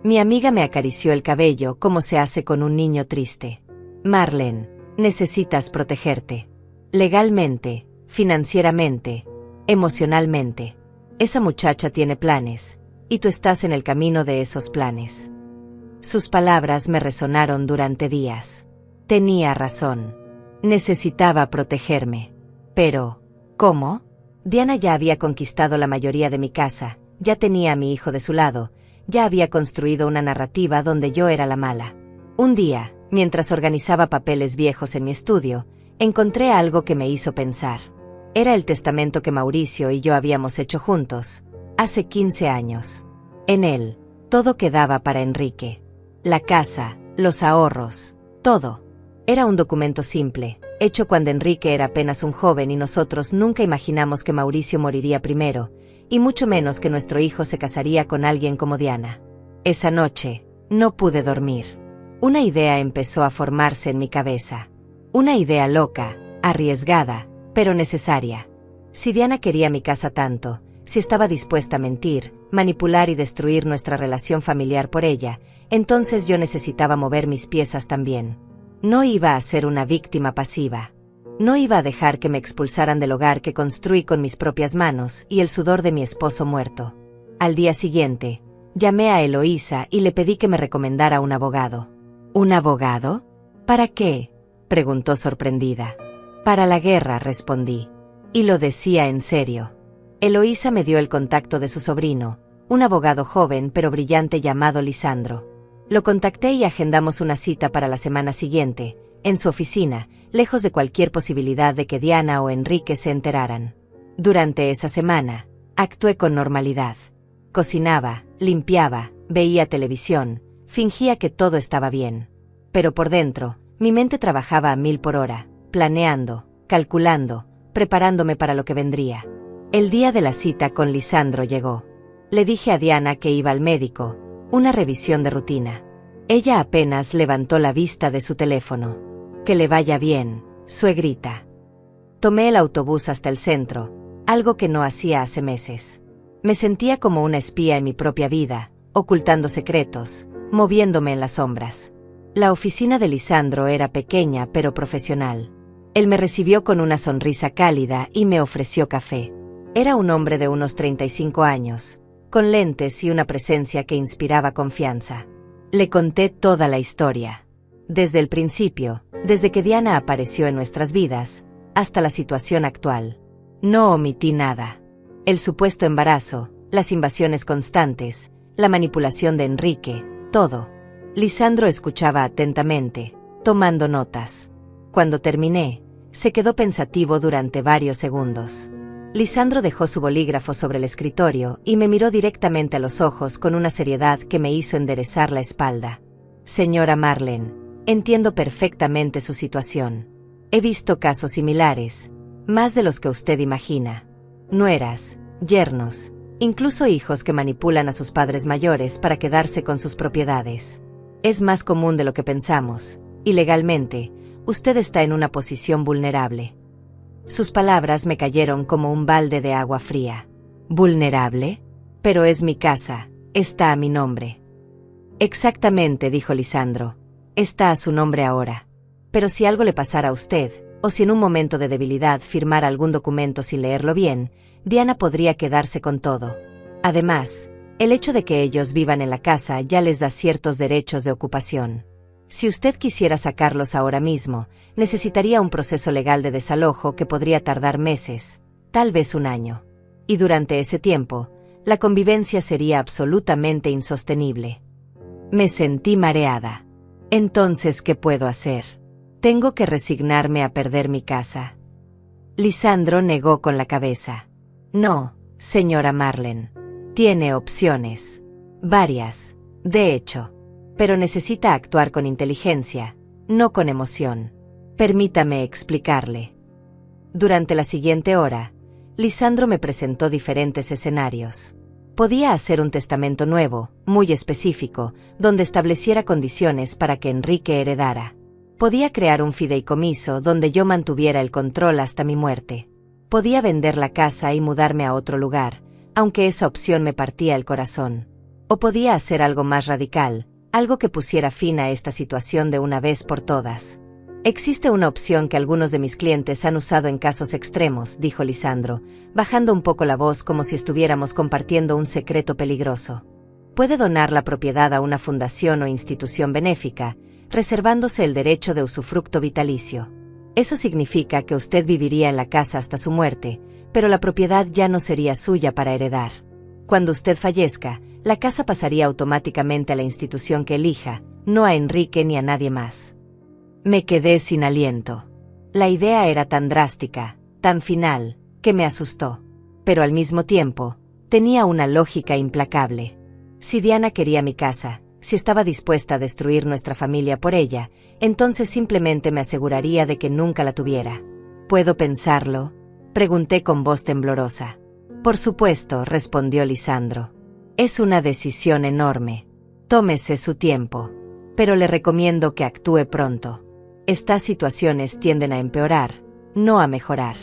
Mi amiga me acarició el cabello como se hace con un niño triste. Marlene, necesitas protegerte. Legalmente, financieramente, emocionalmente. Esa muchacha tiene planes, y tú estás en el camino de esos planes. Sus palabras me resonaron durante días. Tenía razón. Necesitaba protegerme. Pero, ¿cómo? Diana ya había conquistado la mayoría de mi casa, ya tenía a mi hijo de su lado, ya había construido una narrativa donde yo era la mala. Un día, mientras organizaba papeles viejos en mi estudio, encontré algo que me hizo pensar. Era el testamento que Mauricio y yo habíamos hecho juntos, hace 15 años. En él, todo quedaba para Enrique. La casa, los ahorros, todo. Era un documento simple, hecho cuando Enrique era apenas un joven y nosotros nunca imaginamos que Mauricio moriría primero, y mucho menos que nuestro hijo se casaría con alguien como Diana. Esa noche, no pude dormir. Una idea empezó a formarse en mi cabeza. Una idea loca, arriesgada, pero necesaria. Si Diana quería mi casa tanto, si estaba dispuesta a mentir, manipular y destruir nuestra relación familiar por ella, entonces yo necesitaba mover mis piezas también. No iba a ser una víctima pasiva. No iba a dejar que me expulsaran del hogar que construí con mis propias manos y el sudor de mi esposo muerto. Al día siguiente, llamé a Eloísa y le pedí que me recomendara un abogado. ¿Un abogado? ¿Para qué?, preguntó sorprendida. Para la guerra, respondí. Y lo decía en serio. Eloísa me dio el contacto de su sobrino, un abogado joven pero brillante llamado Lisandro. Lo contacté y agendamos una cita para la semana siguiente, en su oficina, lejos de cualquier posibilidad de que Diana o Enrique se enteraran. Durante esa semana, actué con normalidad. Cocinaba, limpiaba, veía televisión, fingía que todo estaba bien. Pero por dentro, mi mente trabajaba a 1000 por hora, planeando, calculando, preparándome para lo que vendría. El día de la cita con Lisandro llegó. Le dije a Diana que iba al médico, una revisión de rutina. Ella apenas levantó la vista de su teléfono. Que le vaya bien, suegrita. Tomé el autobús hasta el centro, algo que no hacía hace meses. Me sentía como una espía en mi propia vida, ocultando secretos, moviéndome en las sombras. La oficina de Lisandro era pequeña pero profesional. Él me recibió con una sonrisa cálida y me ofreció café. Era un hombre de unos 35 años, con lentes y una presencia que inspiraba confianza. Le conté toda la historia. Desde el principio, desde que Diana apareció en nuestras vidas, hasta la situación actual. No omití nada. El supuesto embarazo, las invasiones constantes, la manipulación de Enrique, todo. Lisandro escuchaba atentamente, tomando notas. Cuando terminé, se quedó pensativo durante varios segundos. Lisandro dejó su bolígrafo sobre el escritorio y me miró directamente a los ojos con una seriedad que me hizo enderezar la espalda. Señora Marlene, entiendo perfectamente su situación. He visto casos similares, más de los que usted imagina. Nueras, yernos, incluso hijos que manipulan a sus padres mayores para quedarse con sus propiedades. Es más común de lo que pensamos, y legalmente, usted está en una posición vulnerable. Sus palabras me cayeron como un balde de agua fría. ¿Vulnerable? Pero es mi casa, está a mi nombre. Exactamente, dijo Lisandro. Está a su nombre ahora. Pero si algo le pasara a usted, o si en un momento de debilidad firmara algún documento sin leerlo bien, Diana podría quedarse con todo. Además, el hecho de que ellos vivan en la casa ya les da ciertos derechos de ocupación. Si usted quisiera sacarlos ahora mismo, necesitaría un proceso legal de desalojo que podría tardar meses, tal vez un año. Y durante ese tiempo, La convivencia sería absolutamente insostenible. Me sentí mareada. Entonces, ¿qué puedo hacer? Tengo que resignarme a perder mi casa. Lisandro negó con la cabeza. No, señora Marlen. Tiene opciones. Varias, de hecho. Pero necesita actuar con inteligencia, no con emoción. Permítame explicarle. Durante la siguiente hora, Lisandro me presentó diferentes escenarios. Podía hacer un testamento nuevo, muy específico, donde estableciera condiciones para que Enrique heredara. Podía crear un fideicomiso donde yo mantuviera el control hasta mi muerte. Podía vender la casa y mudarme a otro lugar, aunque esa opción me partía el corazón. O podía hacer algo más radical, algo que pusiera fin a esta situación de una vez por todas. Existe una opción que algunos de mis clientes han usado en casos extremos, dijo Lisandro, bajando un poco la voz como si estuviéramos compartiendo un secreto peligroso. Puede donar la propiedad a una fundación o institución benéfica, reservándose el derecho de usufructo vitalicio. Eso significa que usted viviría en la casa hasta su muerte, pero la propiedad ya no sería suya para heredar. Cuando usted fallezca, la casa pasaría automáticamente a la institución que elija, no a Enrique ni a nadie más. Me quedé sin aliento. La idea era tan drástica, tan final, que me asustó. Pero al mismo tiempo, tenía una lógica implacable. Si Diana quería mi casa, si estaba dispuesta a destruir nuestra familia por ella, entonces simplemente me aseguraría de que nunca la tuviera. ¿Puedo pensarlo?, pregunté con voz temblorosa. Por supuesto, respondió Lisandro. Es una decisión enorme. Tómese su tiempo. Pero le recomiendo que actúe pronto. Estas situaciones tienden a empeorar, no a mejorar.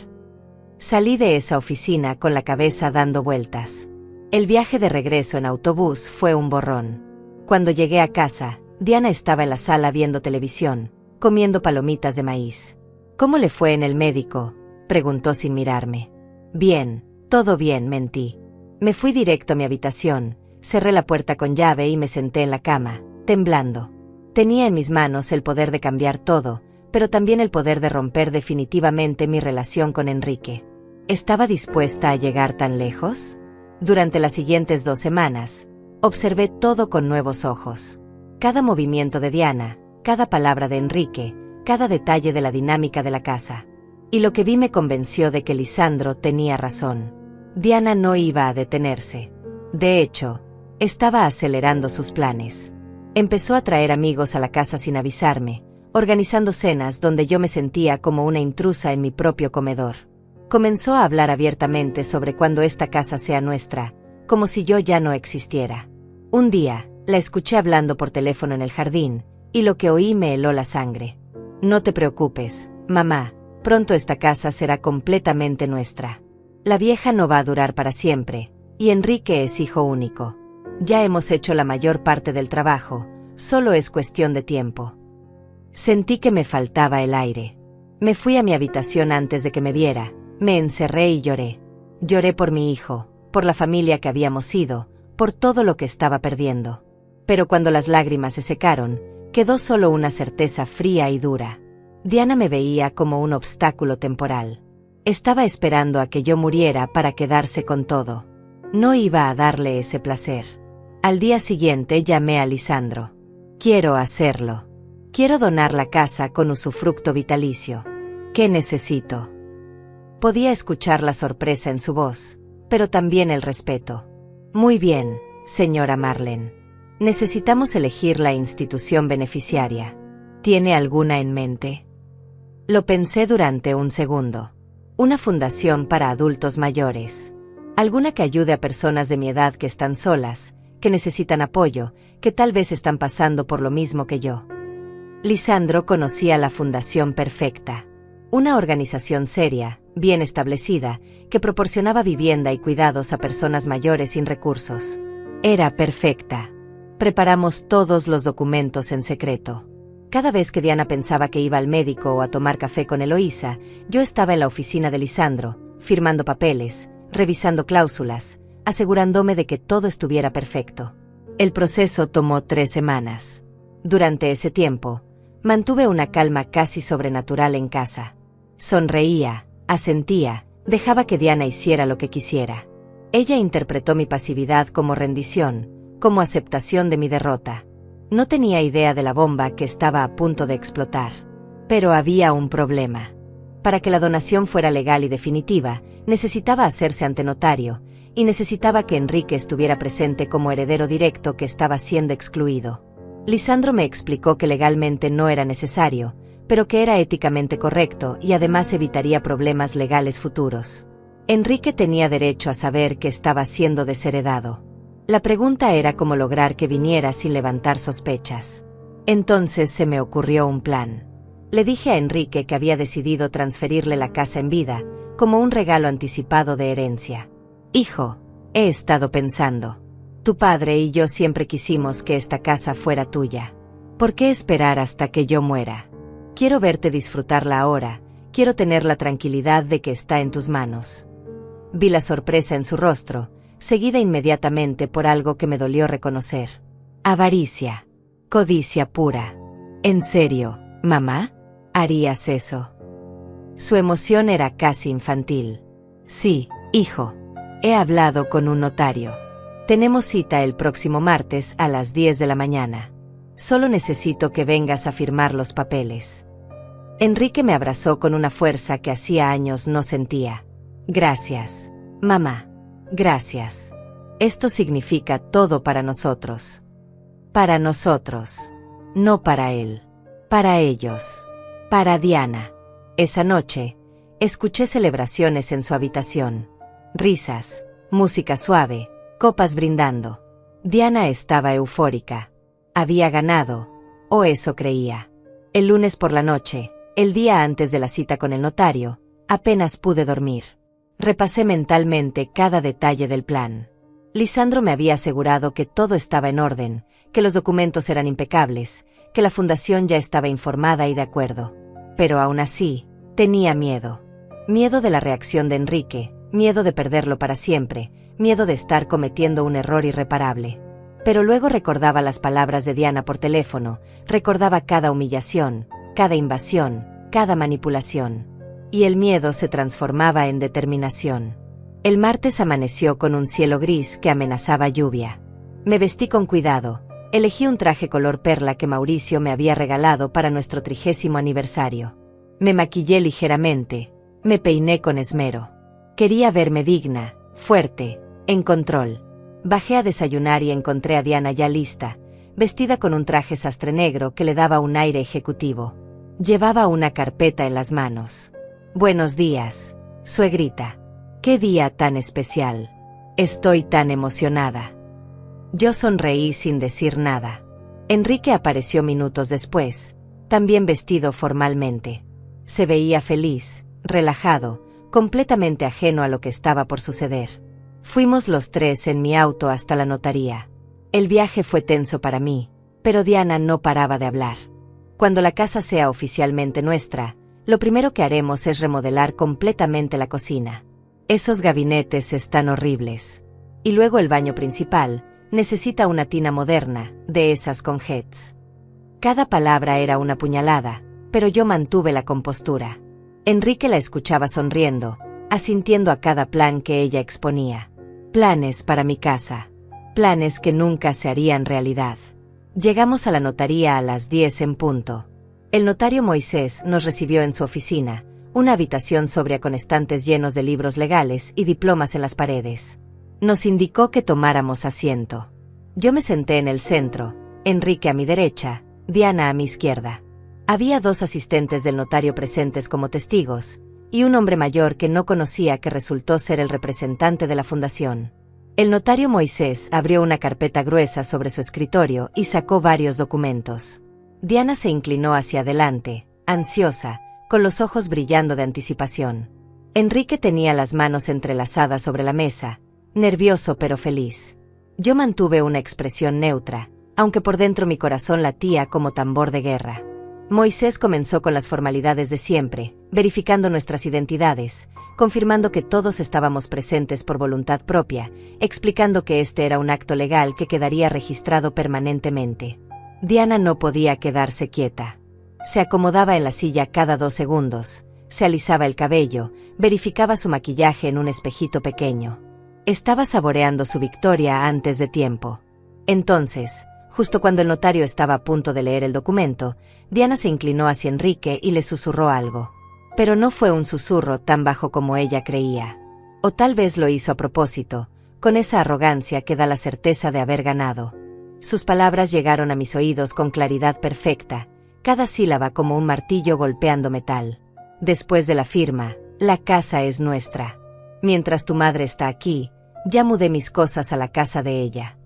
Salí de esa oficina con la cabeza dando vueltas. El viaje de regreso en autobús fue un borrón. Cuando llegué a casa, Diana estaba en la sala viendo televisión, comiendo palomitas de maíz. ¿Cómo le fue en el médico?, preguntó sin mirarme. Bien, todo bien, mentí. Me fui directo a mi habitación, cerré la puerta con llave y me senté en la cama, temblando. Tenía en mis manos el poder de cambiar todo, pero también el poder de romper definitivamente mi relación con Enrique. ¿Estaba dispuesta a llegar tan lejos? Durante las siguientes 2 semanas, observé todo con nuevos ojos. Cada movimiento de Diana, cada palabra de Enrique, cada detalle de la dinámica de la casa. Y lo que vi me convenció de que Lisandro tenía razón. Diana no iba a detenerse. De hecho, estaba acelerando sus planes. Empezó a traer amigos a la casa sin avisarme, organizando cenas donde yo me sentía como una intrusa en mi propio comedor. Comenzó a hablar abiertamente sobre cuando esta casa sea nuestra, como si yo ya no existiera. Un día, la escuché hablando por teléfono en el jardín, y lo que oí me heló la sangre. No te preocupes, mamá, pronto esta casa será completamente nuestra. La vieja no va a durar para siempre, y Enrique es hijo único. Ya hemos hecho la mayor parte del trabajo, solo es cuestión de tiempo. Sentí que me faltaba el aire. Me fui a mi habitación antes de que me viera, me encerré y lloré. Lloré por mi hijo, por la familia que habíamos sido, por todo lo que estaba perdiendo. Pero cuando las lágrimas se secaron, quedó solo una certeza fría y dura. Diana me veía como un obstáculo temporal. Estaba esperando a que yo muriera para quedarse con todo. No iba a darle ese placer. Al día siguiente llamé a Lisandro. Quiero hacerlo. Quiero donar la casa con usufructo vitalicio. ¿Qué necesito? Podía escuchar la sorpresa en su voz, pero también el respeto. Muy bien, señora Marlen. Necesitamos elegir la institución beneficiaria. ¿Tiene alguna en mente? Lo pensé durante un segundo. Una fundación para adultos mayores. Alguna que ayude a personas de mi edad que están solas, que necesitan apoyo, que tal vez están pasando por lo mismo que yo. Lisandro conocía la Fundación Perfecta. Una organización seria, bien establecida, que proporcionaba vivienda y cuidados a personas mayores sin recursos. Era perfecta. Preparamos todos los documentos en secreto. Cada vez que Diana pensaba que iba al médico o a tomar café con Eloísa, yo estaba en la oficina de Lisandro, firmando papeles, revisando cláusulas, asegurándome de que todo estuviera perfecto. El proceso tomó 3 semanas. Durante ese tiempo, mantuve una calma casi sobrenatural en casa. Sonreía, asentía, dejaba que Diana hiciera lo que quisiera. Ella interpretó mi pasividad como rendición, como aceptación de mi derrota. No tenía idea de la bomba que estaba a punto de explotar. Pero había un problema. Para que la donación fuera legal y definitiva, necesitaba hacerse ante notario, y necesitaba que Enrique estuviera presente como heredero directo que estaba siendo excluido. Lisandro me explicó que legalmente no era necesario, pero que era éticamente correcto y además evitaría problemas legales futuros. Enrique tenía derecho a saber que estaba siendo desheredado. La pregunta era cómo lograr que viniera sin levantar sospechas. Entonces se me ocurrió un plan. Le dije a Enrique que había decidido transferirle la casa en vida, como un regalo anticipado de herencia. Hijo, he estado pensando. Tu padre y yo siempre quisimos que esta casa fuera tuya. ¿Por qué esperar hasta que yo muera? Quiero verte disfrutarla ahora, quiero tener la tranquilidad de que está en tus manos. Vi la sorpresa en su rostro, seguida inmediatamente por algo que me dolió reconocer. Avaricia. Codicia pura. ¿En serio, mamá? ¿Harías eso? Su emoción era casi infantil. Sí, hijo. He hablado con un notario. Tenemos cita el próximo martes a las 10 de la mañana. Solo necesito que vengas a firmar los papeles. Enrique me abrazó con una fuerza que hacía años no sentía. Gracias, mamá. Gracias. Esto significa todo para nosotros. Para nosotros. No para él. Para ellos. Para Diana. Esa noche, escuché celebraciones en su habitación. Risas, música suave, copas brindando. Diana estaba eufórica. Había ganado, o eso creía. El lunes por la noche, el día antes de la cita con el notario, apenas pude dormir. Repasé mentalmente cada detalle del plan. Lisandro me había asegurado que todo estaba en orden, que los documentos eran impecables, que la fundación ya estaba informada y de acuerdo. Pero aún así, tenía miedo. Miedo de la reacción de Enrique, miedo de perderlo para siempre, miedo de estar cometiendo un error irreparable. Pero luego recordaba las palabras de Diana por teléfono, recordaba cada humillación, cada invasión, cada manipulación. Y el miedo se transformaba en determinación. El martes amaneció con un cielo gris que amenazaba lluvia. Me vestí con cuidado, elegí un traje color perla que Mauricio me había regalado para nuestro 30º aniversario. Me maquillé ligeramente, me peiné con esmero. Quería verme digna, fuerte, en control. Bajé a desayunar y encontré a Diana ya lista, vestida con un traje sastre negro que le daba un aire ejecutivo. Llevaba una carpeta en las manos. Buenos días, suegrita. Qué día tan especial. Estoy tan emocionada. Yo sonreí sin decir nada. Enrique apareció minutos después, también vestido formalmente. Se veía feliz, relajado, completamente ajeno a lo que estaba por suceder. Fuimos los tres en mi auto hasta la notaría. El viaje fue tenso para mí, pero Diana no paraba de hablar. Cuando la casa sea oficialmente nuestra, lo primero que haremos es remodelar completamente la cocina. Esos gabinetes están horribles. Y luego el baño principal necesita una tina moderna, de esas con jets. Cada palabra era una puñalada, pero yo mantuve la compostura. Enrique la escuchaba sonriendo, asintiendo a cada plan que ella exponía. Planes para mi casa. Planes que nunca se harían realidad. Llegamos a la notaría a las 10 en punto. El notario Moisés nos recibió en su oficina, una habitación sobria con estantes llenos de libros legales y diplomas en las paredes. Nos indicó que tomáramos asiento. Yo me senté en el centro, Enrique a mi derecha, Diana a mi izquierda. Había 2 asistentes del notario presentes como testigos, y un hombre mayor que no conocía que resultó ser el representante de la fundación. El notario Moisés abrió una carpeta gruesa sobre su escritorio y sacó varios documentos. Diana se inclinó hacia adelante, ansiosa, con los ojos brillando de anticipación. Enrique tenía las manos entrelazadas sobre la mesa, nervioso pero feliz. Yo mantuve una expresión neutra, aunque por dentro mi corazón latía como tambor de guerra. Moisés comenzó con las formalidades de siempre, verificando nuestras identidades, confirmando que todos estábamos presentes por voluntad propia, explicando que este era un acto legal que quedaría registrado permanentemente. Diana no podía quedarse quieta. Se acomodaba en la silla cada 2 segundos, se alisaba el cabello, verificaba su maquillaje en un espejito pequeño. Estaba saboreando su victoria antes de tiempo. Entonces, justo cuando el notario estaba a punto de leer el documento, Diana se inclinó hacia Enrique y le susurró algo. Pero no fue un susurro tan bajo como ella creía. O tal vez lo hizo a propósito, con esa arrogancia que da la certeza de haber ganado. Sus palabras llegaron a mis oídos con claridad perfecta, cada sílaba como un martillo golpeando metal. Después de la firma, la casa es nuestra. Mientras tu madre está aquí, ya mudé mis cosas a la casa de ella.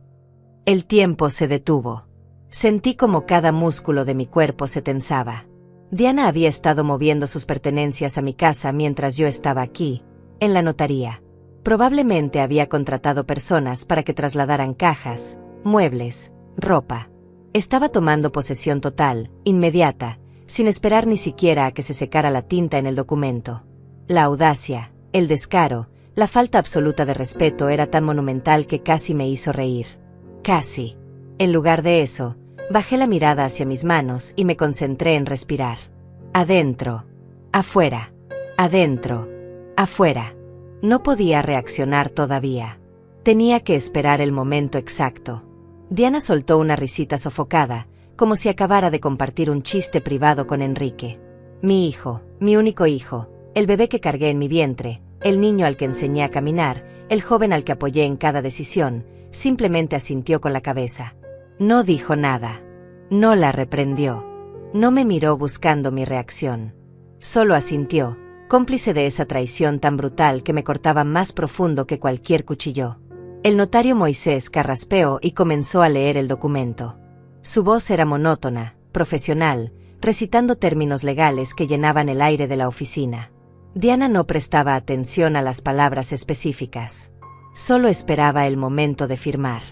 El tiempo se detuvo. Sentí como cada músculo de mi cuerpo se tensaba. Diana había estado moviendo sus pertenencias a mi casa mientras yo estaba aquí, en la notaría. Probablemente había contratado personas para que trasladaran cajas, muebles, ropa. Estaba tomando posesión total, inmediata, sin esperar ni siquiera a que se secara la tinta en el documento. La audacia, el descaro, la falta absoluta de respeto era tan monumental que casi me hizo reír. Casi. En lugar de eso, bajé la mirada hacia mis manos y me concentré en respirar. Adentro, afuera, adentro, afuera. No podía reaccionar todavía. Tenía que esperar el momento exacto. Diana soltó una risita sofocada, como si acabara de compartir un chiste privado con Enrique. Mi hijo, mi único hijo, el bebé que cargué en mi vientre, el niño al que enseñé a caminar, el joven al que apoyé en cada decisión, simplemente asintió con la cabeza. No dijo nada. No la reprendió. No me miró buscando mi reacción. Solo asintió, cómplice de esa traición tan brutal que me cortaba más profundo que cualquier cuchillo. El notario Moisés carraspeó y comenzó a leer el documento. Su voz era monótona, profesional, recitando términos legales que llenaban el aire de la oficina. Diana no prestaba atención a las palabras específicas. Solo esperaba el momento de firmar.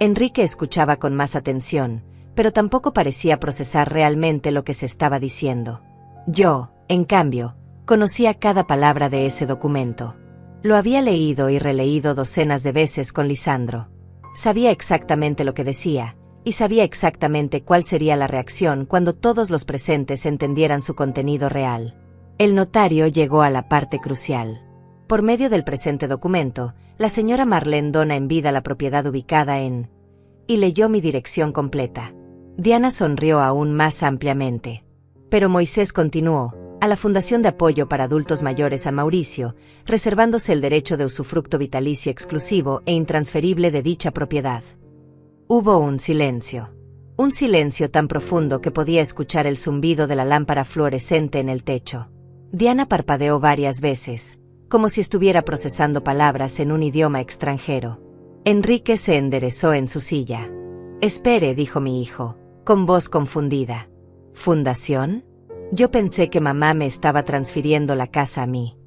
Enrique escuchaba con más atención, pero tampoco parecía procesar realmente lo que se estaba diciendo. Yo, en cambio, conocía cada palabra de ese documento. Lo había leído y releído docenas de veces con Lisandro. Sabía exactamente lo que decía, y sabía exactamente cuál sería la reacción cuando todos los presentes entendieran su contenido real. El notario llegó a la parte crucial. Por medio del presente documento, la señora Marlene dona en vida la propiedad ubicada en... y leyó mi dirección completa. Diana sonrió aún más ampliamente. Pero Moisés continuó, a la Fundación de Apoyo para Adultos Mayores San Mauricio, reservándose el derecho de usufructo vitalicio exclusivo e intransferible de dicha propiedad. Hubo un silencio tan profundo que podía escuchar el zumbido de la lámpara fluorescente en el techo. Diana parpadeó varias veces, como si estuviera procesando palabras en un idioma extranjero. Enrique se enderezó en su silla. «Espere», dijo mi hijo, con voz confundida. «¿Fundación? Yo pensé que mamá me estaba transfiriendo la casa a mí».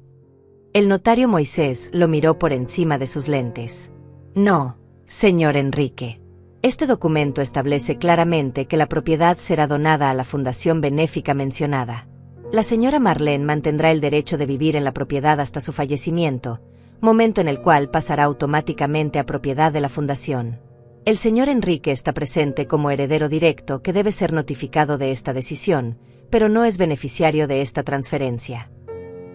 El notario Moisés lo miró por encima de sus lentes. «No, señor Enrique. Este documento establece claramente que la propiedad será donada a la fundación benéfica mencionada. La señora Marlene mantendrá el derecho de vivir en la propiedad hasta su fallecimiento, momento en el cual pasará automáticamente a propiedad de la fundación. El señor Enrique está presente como heredero directo que debe ser notificado de esta decisión, pero no es beneficiario de esta transferencia».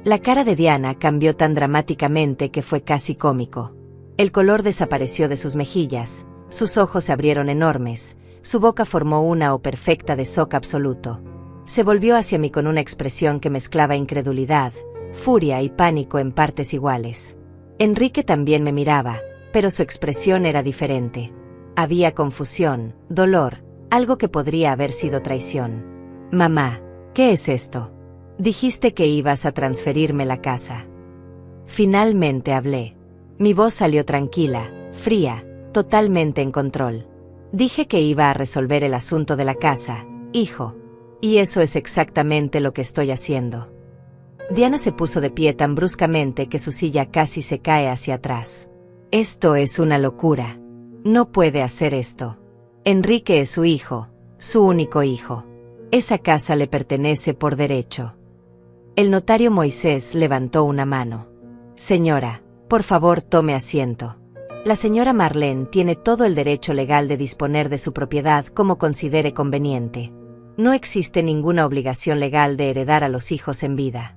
La cara de Diana cambió tan dramáticamente que fue casi cómico. El color desapareció de sus mejillas, sus ojos se abrieron enormes, su boca formó una O perfecta de shock absoluto. Se volvió hacia mí con una expresión que mezclaba incredulidad, furia y pánico en partes iguales. Enrique también me miraba, pero su expresión era diferente. Había confusión, dolor, algo que podría haber sido traición. «Mamá, ¿qué es esto? Dijiste que ibas a transferirme la casa». Finalmente hablé. Mi voz salió tranquila, fría, totalmente en control. «Dije que iba a resolver el asunto de la casa, hijo. Y eso es exactamente lo que estoy haciendo». Diana se puso de pie tan bruscamente que su silla casi se cae hacia atrás. «Esto es una locura. No puede hacer esto. Enrique es su hijo, su único hijo. Esa casa le pertenece por derecho». El notario Moisés levantó una mano. «Señora, por favor tome asiento. La señora Marlene tiene todo el derecho legal de disponer de su propiedad como considere conveniente. No existe ninguna obligación legal de heredar a los hijos en vida».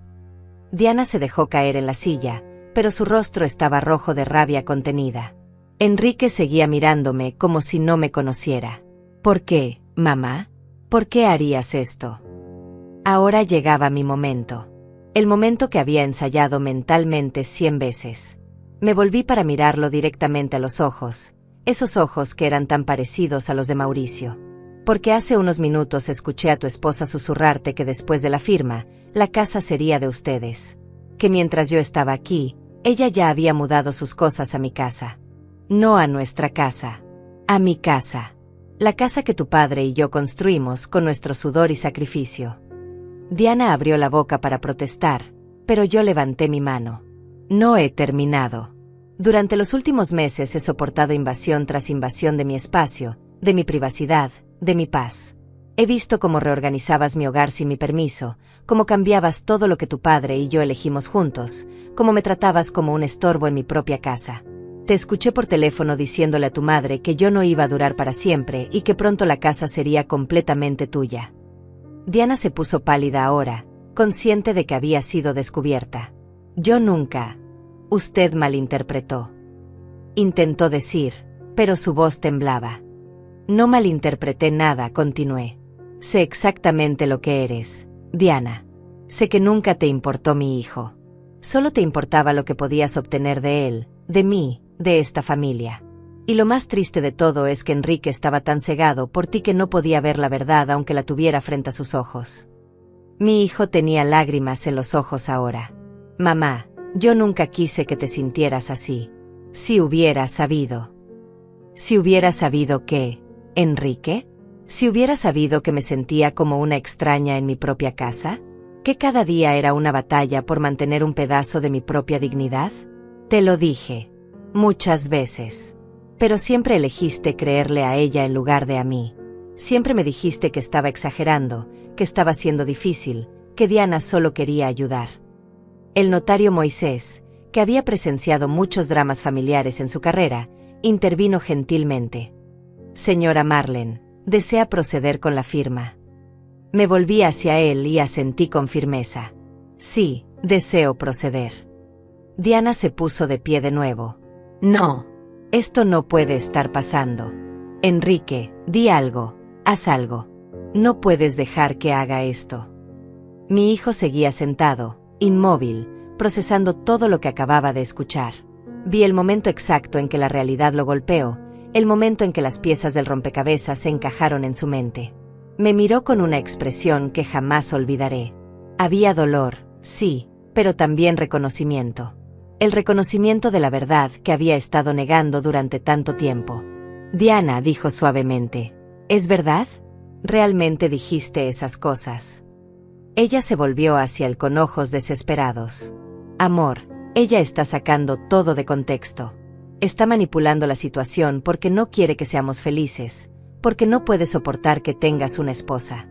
Diana se dejó caer en la silla, pero su rostro estaba rojo de rabia contenida. Enrique seguía mirándome como si no me conociera. ¿Por qué, mamá? ¿Por qué harías esto? Ahora llegaba mi momento. El momento que había ensayado mentalmente 100 veces. Me volví para mirarlo directamente a los ojos, esos ojos que eran tan parecidos a los de Mauricio. Porque hace unos minutos escuché a tu esposa susurrarte que después de la firma, la casa sería de ustedes. Que mientras yo estaba aquí, ella ya había mudado sus cosas a mi casa. No a nuestra casa. A mi casa. La casa que tu padre y yo construimos con nuestro sudor y sacrificio. Diana abrió la boca para protestar, pero yo levanté mi mano. No he terminado. Durante los últimos meses he soportado invasión tras invasión de mi espacio, de mi privacidad, de mi paz. He visto cómo reorganizabas mi hogar sin mi permiso, cómo cambiabas todo lo que tu padre y yo elegimos juntos, cómo me tratabas como un estorbo en mi propia casa. Te escuché por teléfono diciéndole a tu madre que yo no iba a durar para siempre y que pronto la casa sería completamente tuya. Diana se puso pálida ahora, consciente de que había sido descubierta. Yo nunca. Usted malinterpretó. Intentó decir, pero su voz temblaba. No malinterpreté nada, continué. Sé exactamente lo que eres, Diana. Sé que nunca te importó mi hijo. Solo te importaba lo que podías obtener de él, de mí, de esta familia. Y lo más triste de todo es que Enrique estaba tan cegado por ti que no podía ver la verdad aunque la tuviera frente a sus ojos. Mi hijo tenía lágrimas en los ojos ahora. Mamá, yo nunca quise que te sintieras así. Si hubiera sabido. Si hubiera sabido qué, Enrique. Si hubiera sabido que me sentía como una extraña en mi propia casa. Que cada día era una batalla por mantener un pedazo de mi propia dignidad. Te lo dije. Muchas veces. Pero siempre elegiste creerle a ella en lugar de a mí. Siempre me dijiste que estaba exagerando, que estaba siendo difícil, que Diana solo quería ayudar. El notario Moisés, que había presenciado muchos dramas familiares en su carrera, intervino gentilmente. Señora Marlen, ¿desea proceder con la firma? Me volví hacia él y asentí con firmeza. Sí, deseo proceder. Diana se puso de pie de nuevo. No. Esto no puede estar pasando. Enrique, di algo, haz algo. No puedes dejar que haga esto. Mi hijo seguía sentado, inmóvil, procesando todo lo que acababa de escuchar. Vi el momento exacto en que la realidad lo golpeó, el momento en que las piezas del rompecabezas se encajaron en su mente. Me miró con una expresión que jamás olvidaré. Había dolor, sí, pero también reconocimiento. El reconocimiento de la verdad que había estado negando durante tanto tiempo. Diana dijo suavemente, ¿es verdad? ¿Realmente dijiste esas cosas? Ella se volvió hacia él con ojos desesperados. Amor, ella está sacando todo de contexto. Está manipulando la situación porque no quiere que seamos felices, porque no puede soportar que tengas una esposa.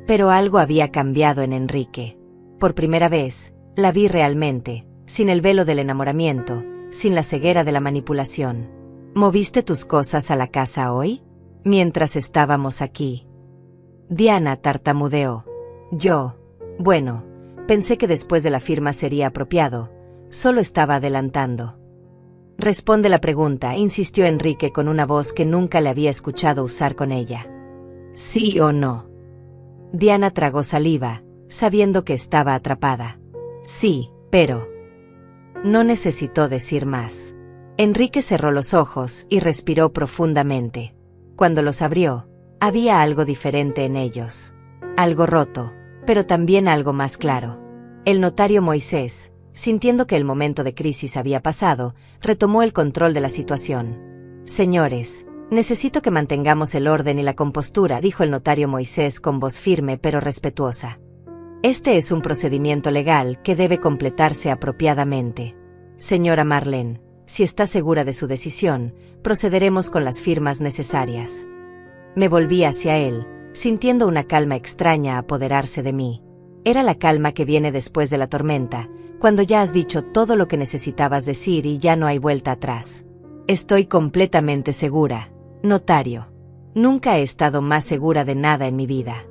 Pero algo había cambiado en Enrique. Por primera vez, la vi realmente, sin el velo del enamoramiento, sin la ceguera de la manipulación. ¿Moviste tus cosas a la casa hoy? Mientras estábamos aquí. Diana tartamudeó. Bueno, pensé que después de la firma sería apropiado, solo estaba adelantando. Responde la pregunta, insistió Enrique con una voz que nunca le había escuchado usar con ella. ¿Sí o no? Diana tragó saliva, sabiendo que estaba atrapada. Sí, pero... No necesitó decir más. Enrique cerró los ojos y respiró profundamente. Cuando los abrió, había algo diferente en ellos. Algo roto, pero también algo más claro. El notario Moisés, sintiendo que el momento de crisis había pasado, retomó el control de la situación. Señores, necesito que mantengamos el orden y la compostura, dijo el notario Moisés con voz firme pero respetuosa. Este es un procedimiento legal que debe completarse apropiadamente. Señora Marlen, si está segura de su decisión, procederemos con las firmas necesarias. Me volví hacia él, sintiendo una calma extraña apoderarse de mí. Era la calma que viene después de la tormenta, cuando ya has dicho todo lo que necesitabas decir y ya no hay vuelta atrás. Estoy completamente segura, notario. Nunca he estado más segura de nada en mi vida.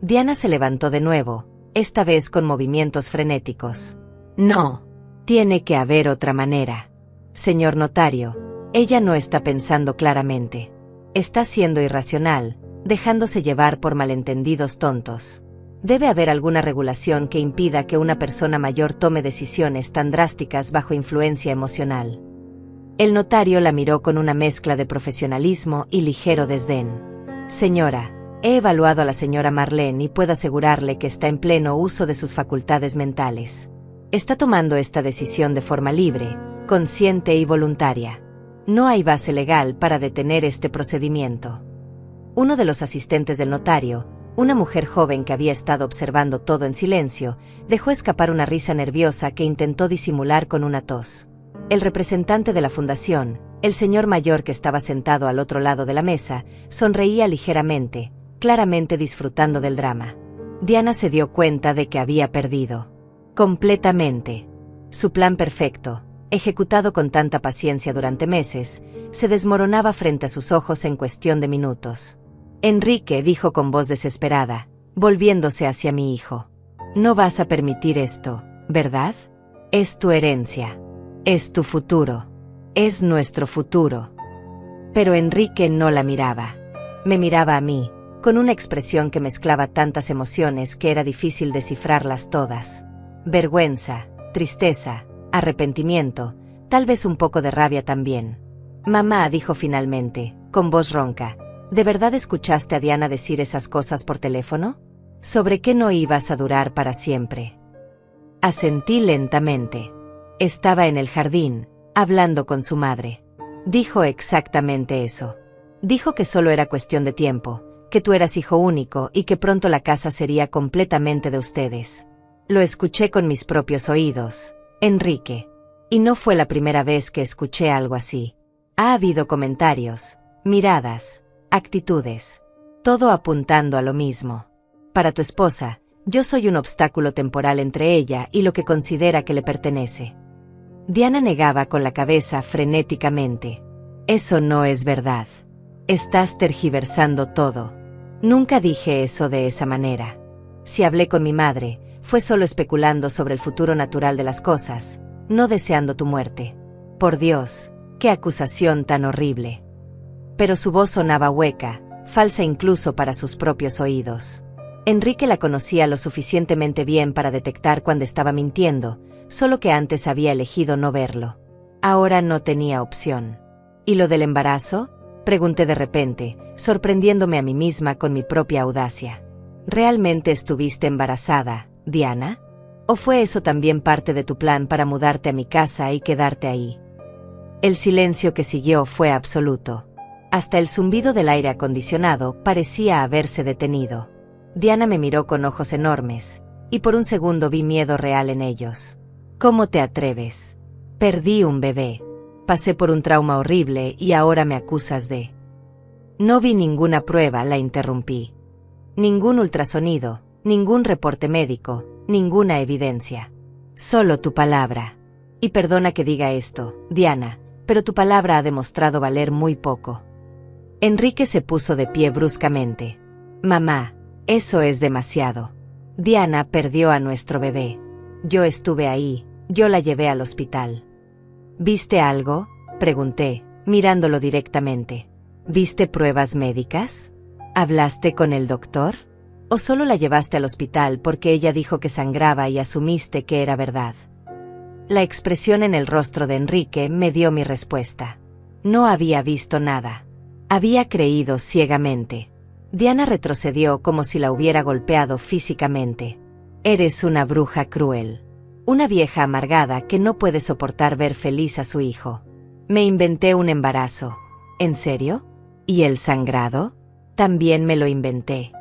Diana se levantó de nuevo, esta vez con movimientos frenéticos. No. Tiene que haber otra manera. Señor notario, ella no está pensando claramente. Está siendo irracional, dejándose llevar por malentendidos tontos. Debe haber alguna regulación que impida que una persona mayor tome decisiones tan drásticas bajo influencia emocional. El notario la miró con una mezcla de profesionalismo y ligero desdén. Señora, he evaluado a la señora Marlene y puedo asegurarle que está en pleno uso de sus facultades mentales. Está tomando esta decisión de forma libre, consciente y voluntaria. No hay base legal para detener este procedimiento. Uno de los asistentes del notario, una mujer joven que había estado observando todo en silencio, dejó escapar una risa nerviosa que intentó disimular con una tos. El representante de la fundación, el señor mayor que estaba sentado al otro lado de la mesa, sonreía ligeramente, claramente disfrutando del drama. Diana se dio cuenta de que había perdido. Completamente. Su plan perfecto, ejecutado con tanta paciencia durante meses, se desmoronaba frente a sus ojos en cuestión de minutos. Enrique dijo con voz desesperada, volviéndose hacia mi hijo. No vas a permitir esto, ¿verdad? Es tu herencia. Es tu futuro. Es nuestro futuro. Pero Enrique no la miraba. Me miraba a mí, con una expresión que mezclaba tantas emociones que era difícil descifrarlas todas. Vergüenza, tristeza, arrepentimiento, tal vez un poco de rabia también. Mamá, dijo finalmente, con voz ronca, ¿de verdad escuchaste a Diana decir esas cosas por teléfono? ¿Sobre qué no ibas a durar para siempre? Asentí lentamente. Estaba en el jardín, hablando con su madre. Dijo exactamente eso. Dijo que solo era cuestión de tiempo, que tú eras hijo único y que pronto la casa sería completamente de ustedes. Lo escuché con mis propios oídos, Enrique. Y no fue la primera vez que escuché algo así. Ha habido comentarios, miradas, actitudes, todo apuntando a lo mismo. Para tu esposa, yo soy un obstáculo temporal entre ella y lo que considera que le pertenece. Diana negaba con la cabeza frenéticamente. Eso no es verdad. Estás tergiversando todo. Nunca dije eso de esa manera. Si hablé con mi madre, fue solo especulando sobre el futuro natural de las cosas, no deseando tu muerte. Por Dios, qué acusación tan horrible. Pero su voz sonaba hueca, falsa incluso para sus propios oídos. Enrique la conocía lo suficientemente bien para detectar cuando estaba mintiendo, solo que antes había elegido no verlo. Ahora no tenía opción. ¿Y lo del embarazo? Pregunté de repente, sorprendiéndome a mí misma con mi propia audacia. ¿Realmente estuviste embarazada, Diana? ¿O fue eso también parte de tu plan para mudarte a mi casa y quedarte ahí? El silencio que siguió fue absoluto. Hasta el zumbido del aire acondicionado parecía haberse detenido. Diana me miró con ojos enormes, y por un segundo vi miedo real en ellos. ¿Cómo te atreves? Perdí un bebé. Pasé por un trauma horrible y ahora me acusas de... No vi ninguna prueba, la interrumpí. Ningún ultrasonido, ningún reporte médico, ninguna evidencia. Solo tu palabra. Y perdona que diga esto, Diana, pero tu palabra ha demostrado valer muy poco. Enrique se puso de pie bruscamente. Mamá, eso es demasiado. Diana perdió a nuestro bebé. Yo estuve ahí, yo la llevé al hospital. ¿Viste algo?, pregunté, mirándolo directamente. ¿Viste pruebas médicas? ¿Hablaste con el doctor? ¿O solo la llevaste al hospital porque ella dijo que sangraba y asumiste que era verdad? La expresión en el rostro de Enrique me dio mi respuesta. No había visto nada. Había creído ciegamente. Diana retrocedió como si la hubiera golpeado físicamente. Eres una bruja cruel. Una vieja amargada que no puede soportar ver feliz a su hijo. Me inventé un embarazo. ¿En serio? ¿Y el sangrado? También me lo inventé.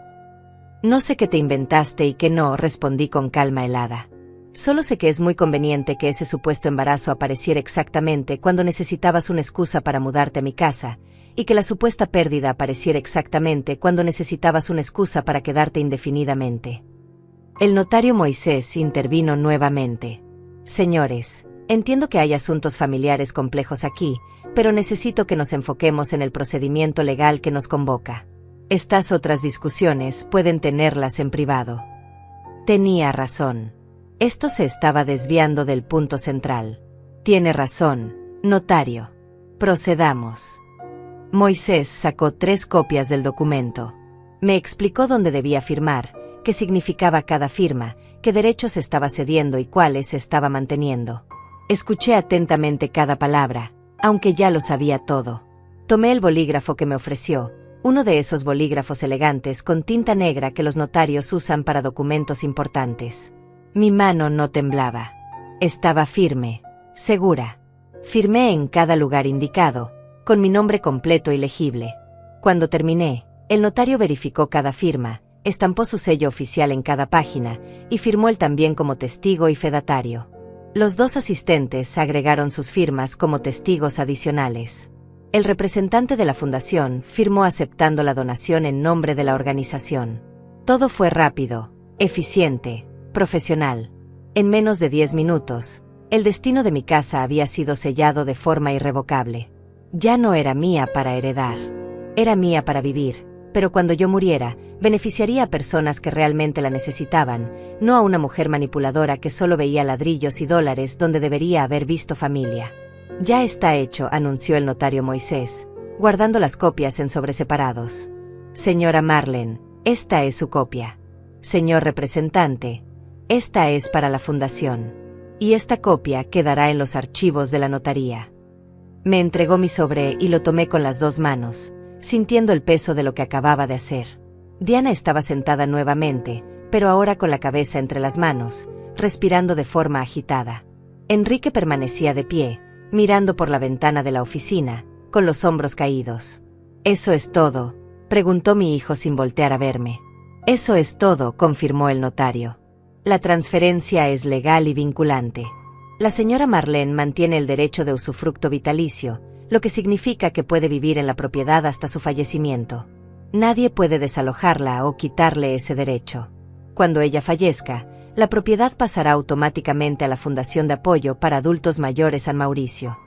No sé qué te inventaste y qué no, respondí con calma helada. Solo sé que es muy conveniente que ese supuesto embarazo apareciera exactamente cuando necesitabas una excusa para mudarte a mi casa, y que la supuesta pérdida apareciera exactamente cuando necesitabas una excusa para quedarte indefinidamente. El notario Moisés intervino nuevamente. Señores, entiendo que hay asuntos familiares complejos aquí, pero necesito que nos enfoquemos en el procedimiento legal que nos convoca. Estas otras discusiones pueden tenerlas en privado. Tenía razón. Esto se estaba desviando del punto central. Tiene razón, notario. Procedamos. Moisés sacó 3 copias del documento. Me explicó dónde debía firmar, qué significaba cada firma, qué derechos estaba cediendo y cuáles estaba manteniendo. Escuché atentamente cada palabra, aunque ya lo sabía todo. Tomé el bolígrafo que me ofreció, uno de esos bolígrafos elegantes con tinta negra que los notarios usan para documentos importantes. Mi mano no temblaba. Estaba firme, segura. Firmé en cada lugar indicado, con mi nombre completo y legible. Cuando terminé, el notario verificó cada firma, estampó su sello oficial en cada página y firmó él también como testigo y fedatario. Los 2 asistentes agregaron sus firmas como testigos adicionales. El representante de la fundación firmó aceptando la donación en nombre de la organización. Todo fue rápido, eficiente, profesional. En menos de 10 minutos, el destino de mi casa había sido sellado de forma irrevocable. Ya no era mía para heredar. Era mía para vivir, pero cuando yo muriera, beneficiaría a personas que realmente la necesitaban, no a una mujer manipuladora que solo veía ladrillos y dólares donde debería haber visto familia. Ya está hecho, anunció el notario Moisés, guardando las copias en sobres separados. Señora Marlene, esta es su copia. Señor representante, esta es para la fundación. Y esta copia quedará en los archivos de la notaría. Me entregó mi sobre y lo tomé con las 2 manos, sintiendo el peso de lo que acababa de hacer. Diana estaba sentada nuevamente, pero ahora con la cabeza entre las manos, respirando de forma agitada. Enrique permanecía de pie, mirando por la ventana de la oficina, con los hombros caídos. «¿Eso es todo?», preguntó mi hijo sin voltear a verme. «Eso es todo», confirmó el notario. «La transferencia es legal y vinculante. La señora Marlene mantiene el derecho de usufructo vitalicio, lo que significa que puede vivir en la propiedad hasta su fallecimiento. Nadie puede desalojarla o quitarle ese derecho. Cuando ella fallezca, la propiedad pasará automáticamente a la Fundación de Apoyo para Adultos Mayores San Mauricio».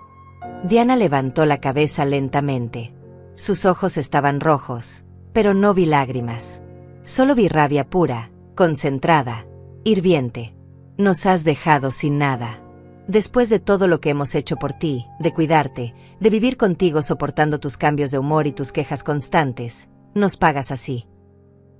Diana levantó la cabeza lentamente. Sus ojos estaban rojos, pero no vi lágrimas. Solo vi rabia pura, concentrada, hirviente. «Nos has dejado sin nada. Después de todo lo que hemos hecho por ti, de cuidarte, de vivir contigo soportando tus cambios de humor y tus quejas constantes, nos pagas así».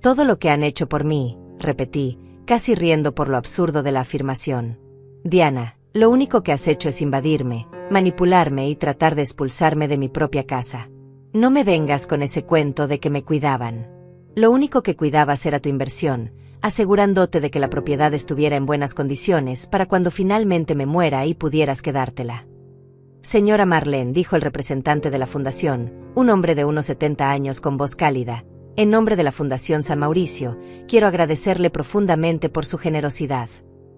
«Todo lo que han hecho por mí», repetí, casi riendo por lo absurdo de la afirmación. «Diana, lo único que has hecho es invadirme, manipularme y tratar de expulsarme de mi propia casa. No me vengas con ese cuento de que me cuidaban. Lo único que cuidabas era tu inversión, asegurándote de que la propiedad estuviera en buenas condiciones para cuando finalmente me muera y pudieras quedártela». «Señora Marlene», dijo el representante de la fundación, un hombre de unos 70 años con voz cálida, «en nombre de la Fundación San Mauricio, quiero agradecerle profundamente por su generosidad.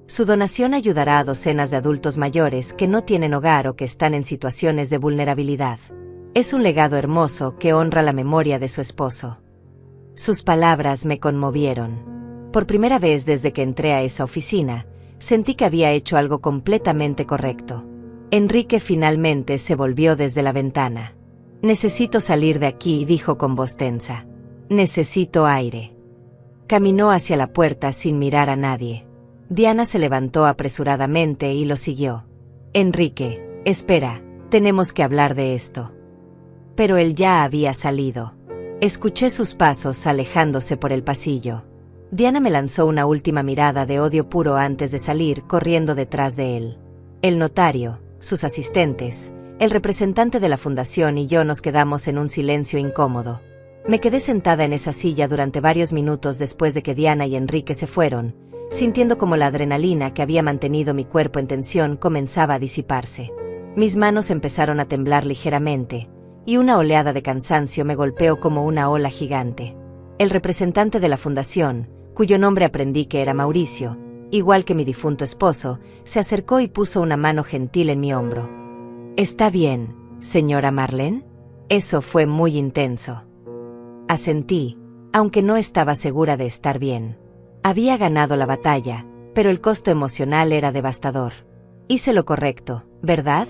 Su donación ayudará a docenas de adultos mayores que no tienen hogar o que están en situaciones de vulnerabilidad. Es un legado hermoso que honra la memoria de su esposo». Sus palabras me conmovieron. Por primera vez desde que entré a esa oficina, sentí que había hecho algo completamente correcto. Enrique finalmente se volvió desde la ventana. «Necesito salir de aquí», dijo con voz tensa. «Necesito aire». Caminó hacia la puerta sin mirar a nadie. Diana se levantó apresuradamente y lo siguió. «Enrique, espera, tenemos que hablar de esto». Pero él ya había salido. Escuché sus pasos alejándose por el pasillo. Diana me lanzó una última mirada de odio puro antes de salir corriendo detrás de él. El notario, sus asistentes, el representante de la fundación y yo nos quedamos en un silencio incómodo. Me quedé sentada en esa silla durante varios minutos después de que Diana y Enrique se fueron, sintiendo como la adrenalina que había mantenido mi cuerpo en tensión comenzaba a disiparse. Mis manos empezaron a temblar ligeramente, y una oleada de cansancio me golpeó como una ola gigante. El representante de la fundación, cuyo nombre aprendí que era Mauricio, igual que mi difunto esposo, se acercó y puso una mano gentil en mi hombro. «¿Está bien, señora Marlene?». Eso fue muy intenso. Asentí, aunque no estaba segura de estar bien. Había ganado la batalla, pero el costo emocional era devastador. «Hice lo correcto, ¿verdad?»,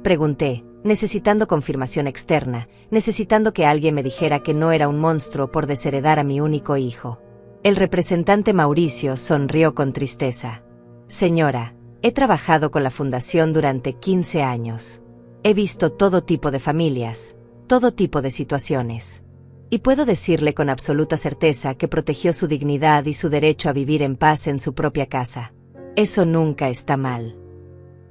pregunté, necesitando confirmación externa, necesitando que alguien me dijera que no era un monstruo por desheredar a mi único hijo. El representante Mauricio sonrió con tristeza. Señora, he trabajado con la fundación durante 15 años. He visto todo tipo de familias, todo tipo de situaciones. Y puedo decirle con absoluta certeza que protegió su dignidad y su derecho a vivir en paz en su propia casa. Eso nunca está mal.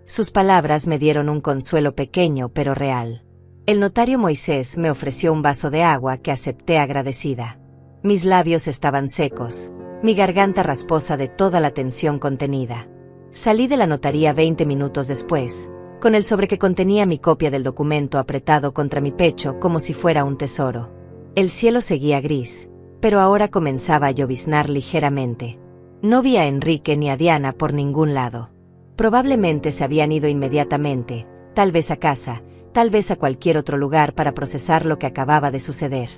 Sus palabras me dieron un consuelo pequeño pero real. El notario Moisés me ofreció un vaso de agua que acepté agradecida. Mis labios estaban secos, mi garganta rasposa de toda la tensión contenida. Salí de la notaría 20 minutos después, con el sobre que contenía mi copia del documento apretado contra mi pecho como si fuera un tesoro. El cielo seguía gris, pero ahora comenzaba a lloviznar ligeramente. No vi a Enrique ni a Diana por ningún lado. Probablemente se habían ido inmediatamente, tal vez a casa, tal vez a cualquier otro lugar para procesar lo que acababa de suceder.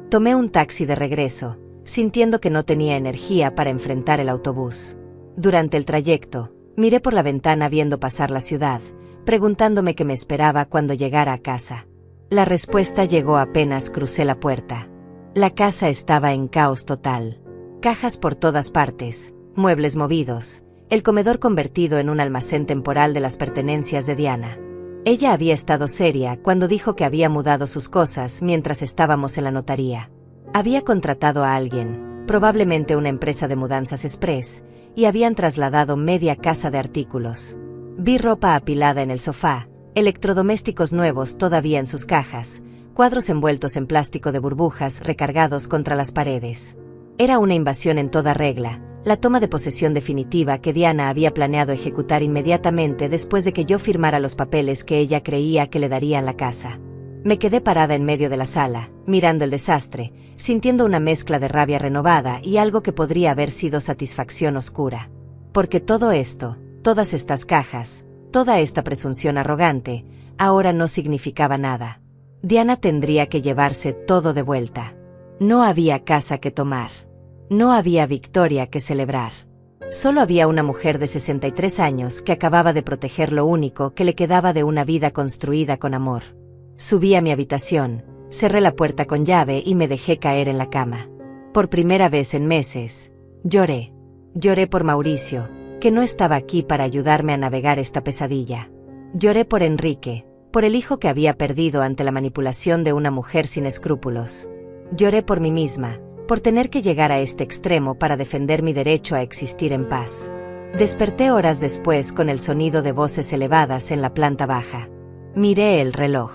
Tomé un taxi de regreso, sintiendo que no tenía energía para enfrentar el autobús. Durante el trayecto, miré por la ventana viendo pasar la ciudad, preguntándome qué me esperaba cuando llegara a casa. La respuesta llegó apenas crucé la puerta. La casa estaba en caos total. Cajas por todas partes, muebles movidos, el comedor convertido en un almacén temporal de las pertenencias de Diana. Ella había estado seria cuando dijo que había mudado sus cosas mientras estábamos en la notaría. Había contratado a alguien, probablemente una empresa de mudanzas express, y habían trasladado media casa de artículos. Vi ropa apilada en el sofá, electrodomésticos nuevos todavía en sus cajas, cuadros envueltos en plástico de burbujas recargados contra las paredes. Era una invasión en toda regla, la toma de posesión definitiva que Diana había planeado ejecutar inmediatamente después de que yo firmara los papeles que ella creía que le darían la casa. Me quedé parada en medio de la sala, mirando el desastre, sintiendo una mezcla de rabia renovada y algo que podría haber sido satisfacción oscura. Porque todo esto, todas estas cajas, toda esta presunción arrogante, ahora no significaba nada. Diana tendría que llevarse todo de vuelta. No había casa que tomar. No había victoria que celebrar. Solo había una mujer de 63 años que acababa de proteger lo único que le quedaba de una vida construida con amor. Subí a mi habitación, cerré la puerta con llave y me dejé caer en la cama. Por primera vez en meses, lloré. Lloré por Mauricio, que no estaba aquí para ayudarme a navegar esta pesadilla. Lloré por Enrique, por el hijo que había perdido ante la manipulación de una mujer sin escrúpulos. Lloré por mí misma, por tener que llegar a este extremo para defender mi derecho a existir en paz. Desperté horas después con el sonido de voces elevadas en la planta baja. Miré el reloj.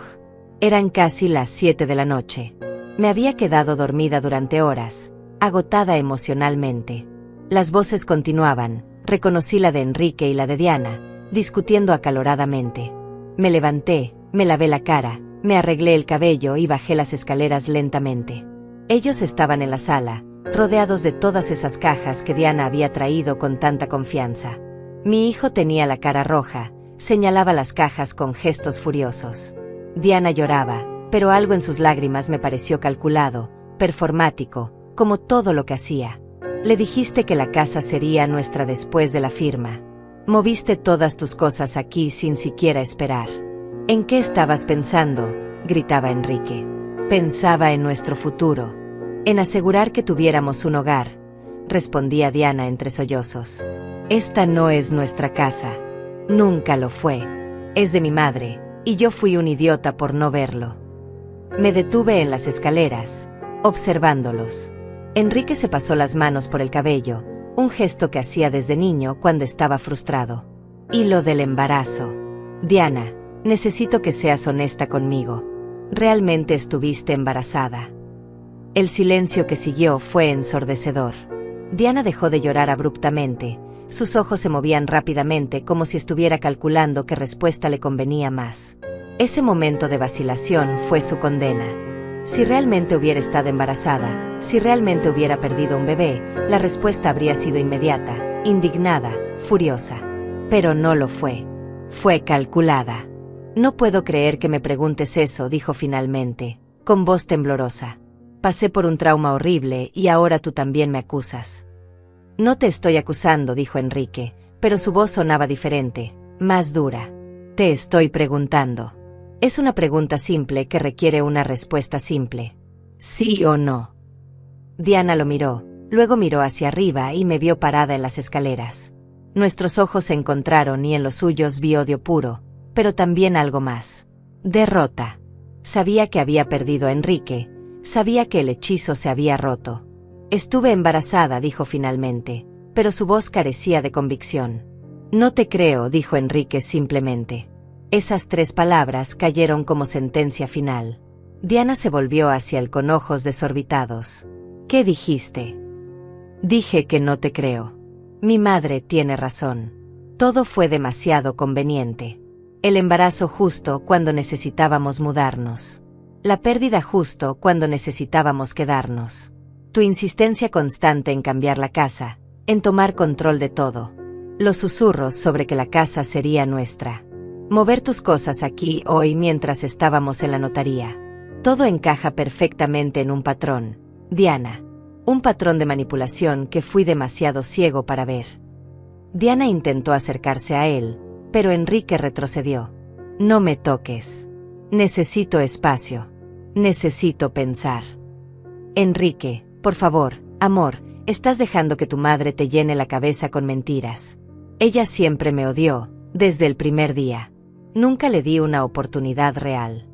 Eran casi las 7 de la noche. Me había quedado dormida durante horas, agotada emocionalmente. Las voces continuaban, reconocí la de Enrique y la de Diana, discutiendo acaloradamente. Me levanté, me lavé la cara, me arreglé el cabello y bajé las escaleras lentamente. Ellos estaban en la sala, rodeados de todas esas cajas que Diana había traído con tanta confianza. Mi hijo tenía la cara roja, señalaba las cajas con gestos furiosos. Diana lloraba, pero algo en sus lágrimas me pareció calculado, performático, como todo lo que hacía. Le dijiste que la casa sería nuestra después de la firma. Moviste todas tus cosas aquí sin siquiera esperar. ¿En qué estabas pensando?, gritaba Enrique. Pensaba en nuestro futuro. En asegurar que tuviéramos un hogar, respondía Diana entre sollozos. Esta no es nuestra casa. Nunca lo fue. Es de mi madre, y yo fui un idiota por no verlo. Me detuve en las escaleras, observándolos. Enrique se pasó las manos por el cabello, un gesto que hacía desde niño cuando estaba frustrado. Y lo del embarazo. Diana, necesito que seas honesta conmigo. ¿Realmente estuviste embarazada? El silencio que siguió fue ensordecedor. Diana dejó de llorar abruptamente, sus ojos se movían rápidamente como si estuviera calculando qué respuesta le convenía más. Ese momento de vacilación fue su condena. Si realmente hubiera estado embarazada, si realmente hubiera perdido un bebé, la respuesta habría sido inmediata, indignada, furiosa. Pero no lo fue. Fue calculada. No puedo creer que me preguntes eso, dijo finalmente, con voz temblorosa. Pasé por un trauma horrible y ahora tú también me acusas. No te estoy acusando, dijo Enrique, pero su voz sonaba diferente, más dura. Te estoy preguntando. Es una pregunta simple que requiere una respuesta simple. ¿Sí o no? Diana lo miró, luego miró hacia arriba y me vio parada en las escaleras. Nuestros ojos se encontraron y en los suyos vi odio puro, pero también algo más. Derrota. Sabía que había perdido a Enrique, sabía que el hechizo se había roto. Estuve embarazada, dijo finalmente, pero su voz carecía de convicción. No te creo, dijo Enrique simplemente. Esas 3 palabras cayeron como sentencia final. Diana se volvió hacia él con ojos desorbitados. ¿Qué dijiste? Dije que no te creo. Mi madre tiene razón. Todo fue demasiado conveniente. El embarazo justo cuando necesitábamos mudarnos. La pérdida justo cuando necesitábamos quedarnos. Tu insistencia constante en cambiar la casa, en tomar control de todo. Los susurros sobre que la casa sería nuestra. Mover tus cosas aquí hoy mientras estábamos en la notaría. Todo encaja perfectamente en un patrón, Diana. Un patrón de manipulación que fui demasiado ciego para ver. Diana intentó acercarse a él, pero Enrique retrocedió. No me toques. Necesito espacio. Necesito pensar. Enrique, por favor, amor, estás dejando que tu madre te llene la cabeza con mentiras. Ella siempre me odió, desde el primer día. Nunca le di una oportunidad real.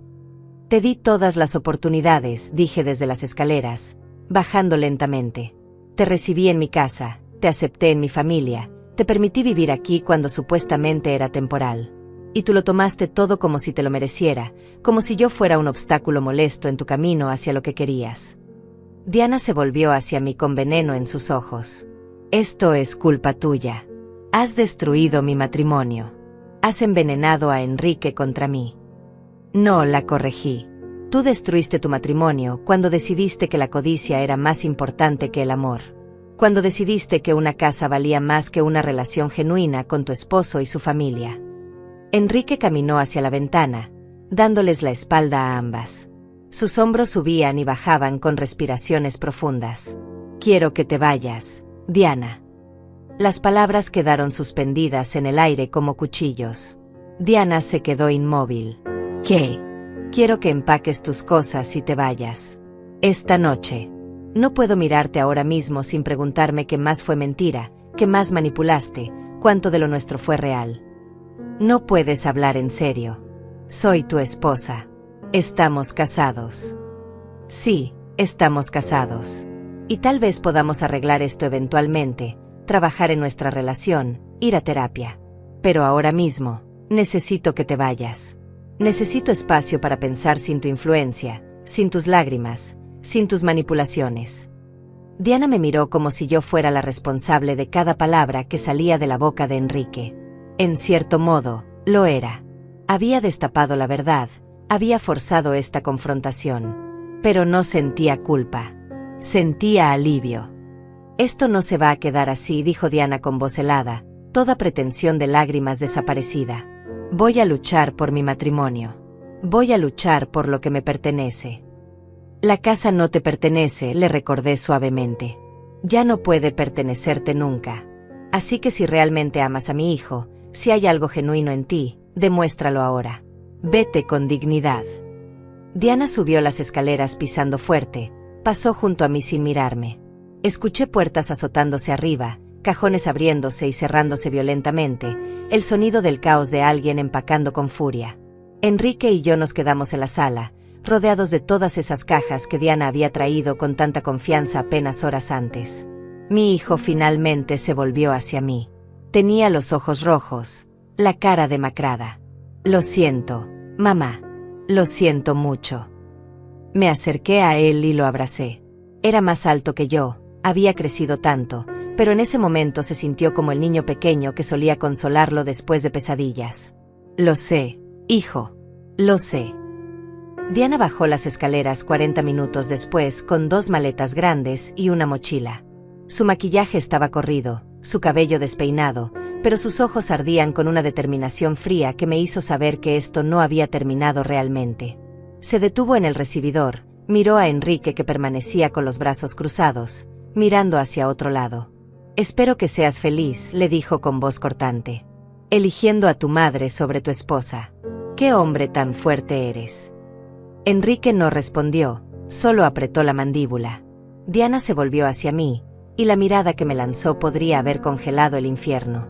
Te di todas las oportunidades, dije desde las escaleras, bajando lentamente. Te recibí en mi casa, te acepté en mi familia, te permití vivir aquí cuando supuestamente era temporal. Y tú lo tomaste todo como si te lo mereciera, como si yo fuera un obstáculo molesto en tu camino hacia lo que querías. Diana se volvió hacia mí con veneno en sus ojos. Esto es culpa tuya. Has destruido mi matrimonio. Has envenenado a Enrique contra mí. No, la corregí. Tú destruiste tu matrimonio cuando decidiste que la codicia era más importante que el amor. Cuando decidiste que una casa valía más que una relación genuina con tu esposo y su familia. Enrique caminó hacia la ventana, dándoles la espalda a ambas. Sus hombros subían y bajaban con respiraciones profundas. Quiero que te vayas, Diana. Las palabras quedaron suspendidas en el aire como cuchillos. Diana se quedó inmóvil. ¿Qué? Quiero que empaques tus cosas y te vayas. Esta noche. No puedo mirarte ahora mismo sin preguntarme qué más fue mentira, qué más manipulaste, cuánto de lo nuestro fue real. No puedes hablar en serio. Soy tu esposa. Estamos casados. Sí, estamos casados. Y tal vez podamos arreglar esto eventualmente, trabajar en nuestra relación, ir a terapia. Pero ahora mismo, necesito que te vayas. Necesito espacio para pensar sin tu influencia, sin tus lágrimas, sin tus manipulaciones. Diana me miró como si yo fuera la responsable de cada palabra que salía de la boca de Enrique. En cierto modo, lo era. Había destapado la verdad, había forzado esta confrontación. Pero no sentía culpa. Sentía alivio. Esto no se va a quedar así, dijo Diana con voz helada, toda pretensión de lágrimas desaparecida. Voy a luchar por mi matrimonio. Voy a luchar por lo que me pertenece. La casa no te pertenece, le recordé suavemente. Ya no puede pertenecerte nunca. Así que si realmente amas a mi hijo, si hay algo genuino en ti, demuéstralo ahora. Vete con dignidad. Diana subió las escaleras pisando fuerte, pasó junto a mí sin mirarme. Escuché puertas azotándose arriba, cajones abriéndose y cerrándose violentamente, el sonido del caos de alguien empacando con furia. Enrique y yo nos quedamos en la sala, rodeados de todas esas cajas que Diana había traído con tanta confianza apenas horas antes. Mi hijo finalmente se volvió hacia mí. Tenía los ojos rojos, la cara demacrada. Lo siento, mamá. Lo siento mucho. Me acerqué a él y lo abracé. Era más alto que yo, había crecido tanto, pero en ese momento se sintió como el niño pequeño que solía consolarlo después de pesadillas. Lo sé, hijo. Lo sé. Diana bajó las escaleras 40 minutos después con 2 maletas grandes y una mochila. Su maquillaje estaba corrido, su cabello despeinado, pero sus ojos ardían con una determinación fría que me hizo saber que esto no había terminado realmente. Se detuvo en el recibidor, miró a Enrique que permanecía con los brazos cruzados, mirando hacia otro lado. Espero que seas feliz, le dijo con voz cortante. Eligiendo a tu madre sobre tu esposa. ¡Qué hombre tan fuerte eres! Enrique no respondió, solo apretó la mandíbula. Diana se volvió hacia mí, y la mirada que me lanzó podría haber congelado el infierno.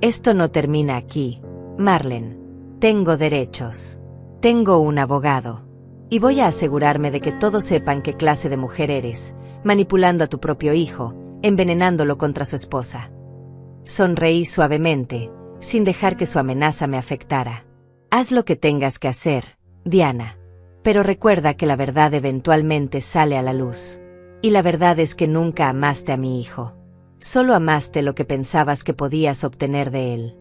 Esto no termina aquí, Marlene. Tengo derechos. Tengo un abogado. Y voy a asegurarme de que todos sepan qué clase de mujer eres, manipulando a tu propio hijo, envenenándolo contra su esposa. Sonreí suavemente, sin dejar que su amenaza me afectara. Haz lo que tengas que hacer, Diana. Pero recuerda que la verdad eventualmente sale a la luz. Y la verdad es que nunca amaste a mi hijo. Solo amaste lo que pensabas que podías obtener de él.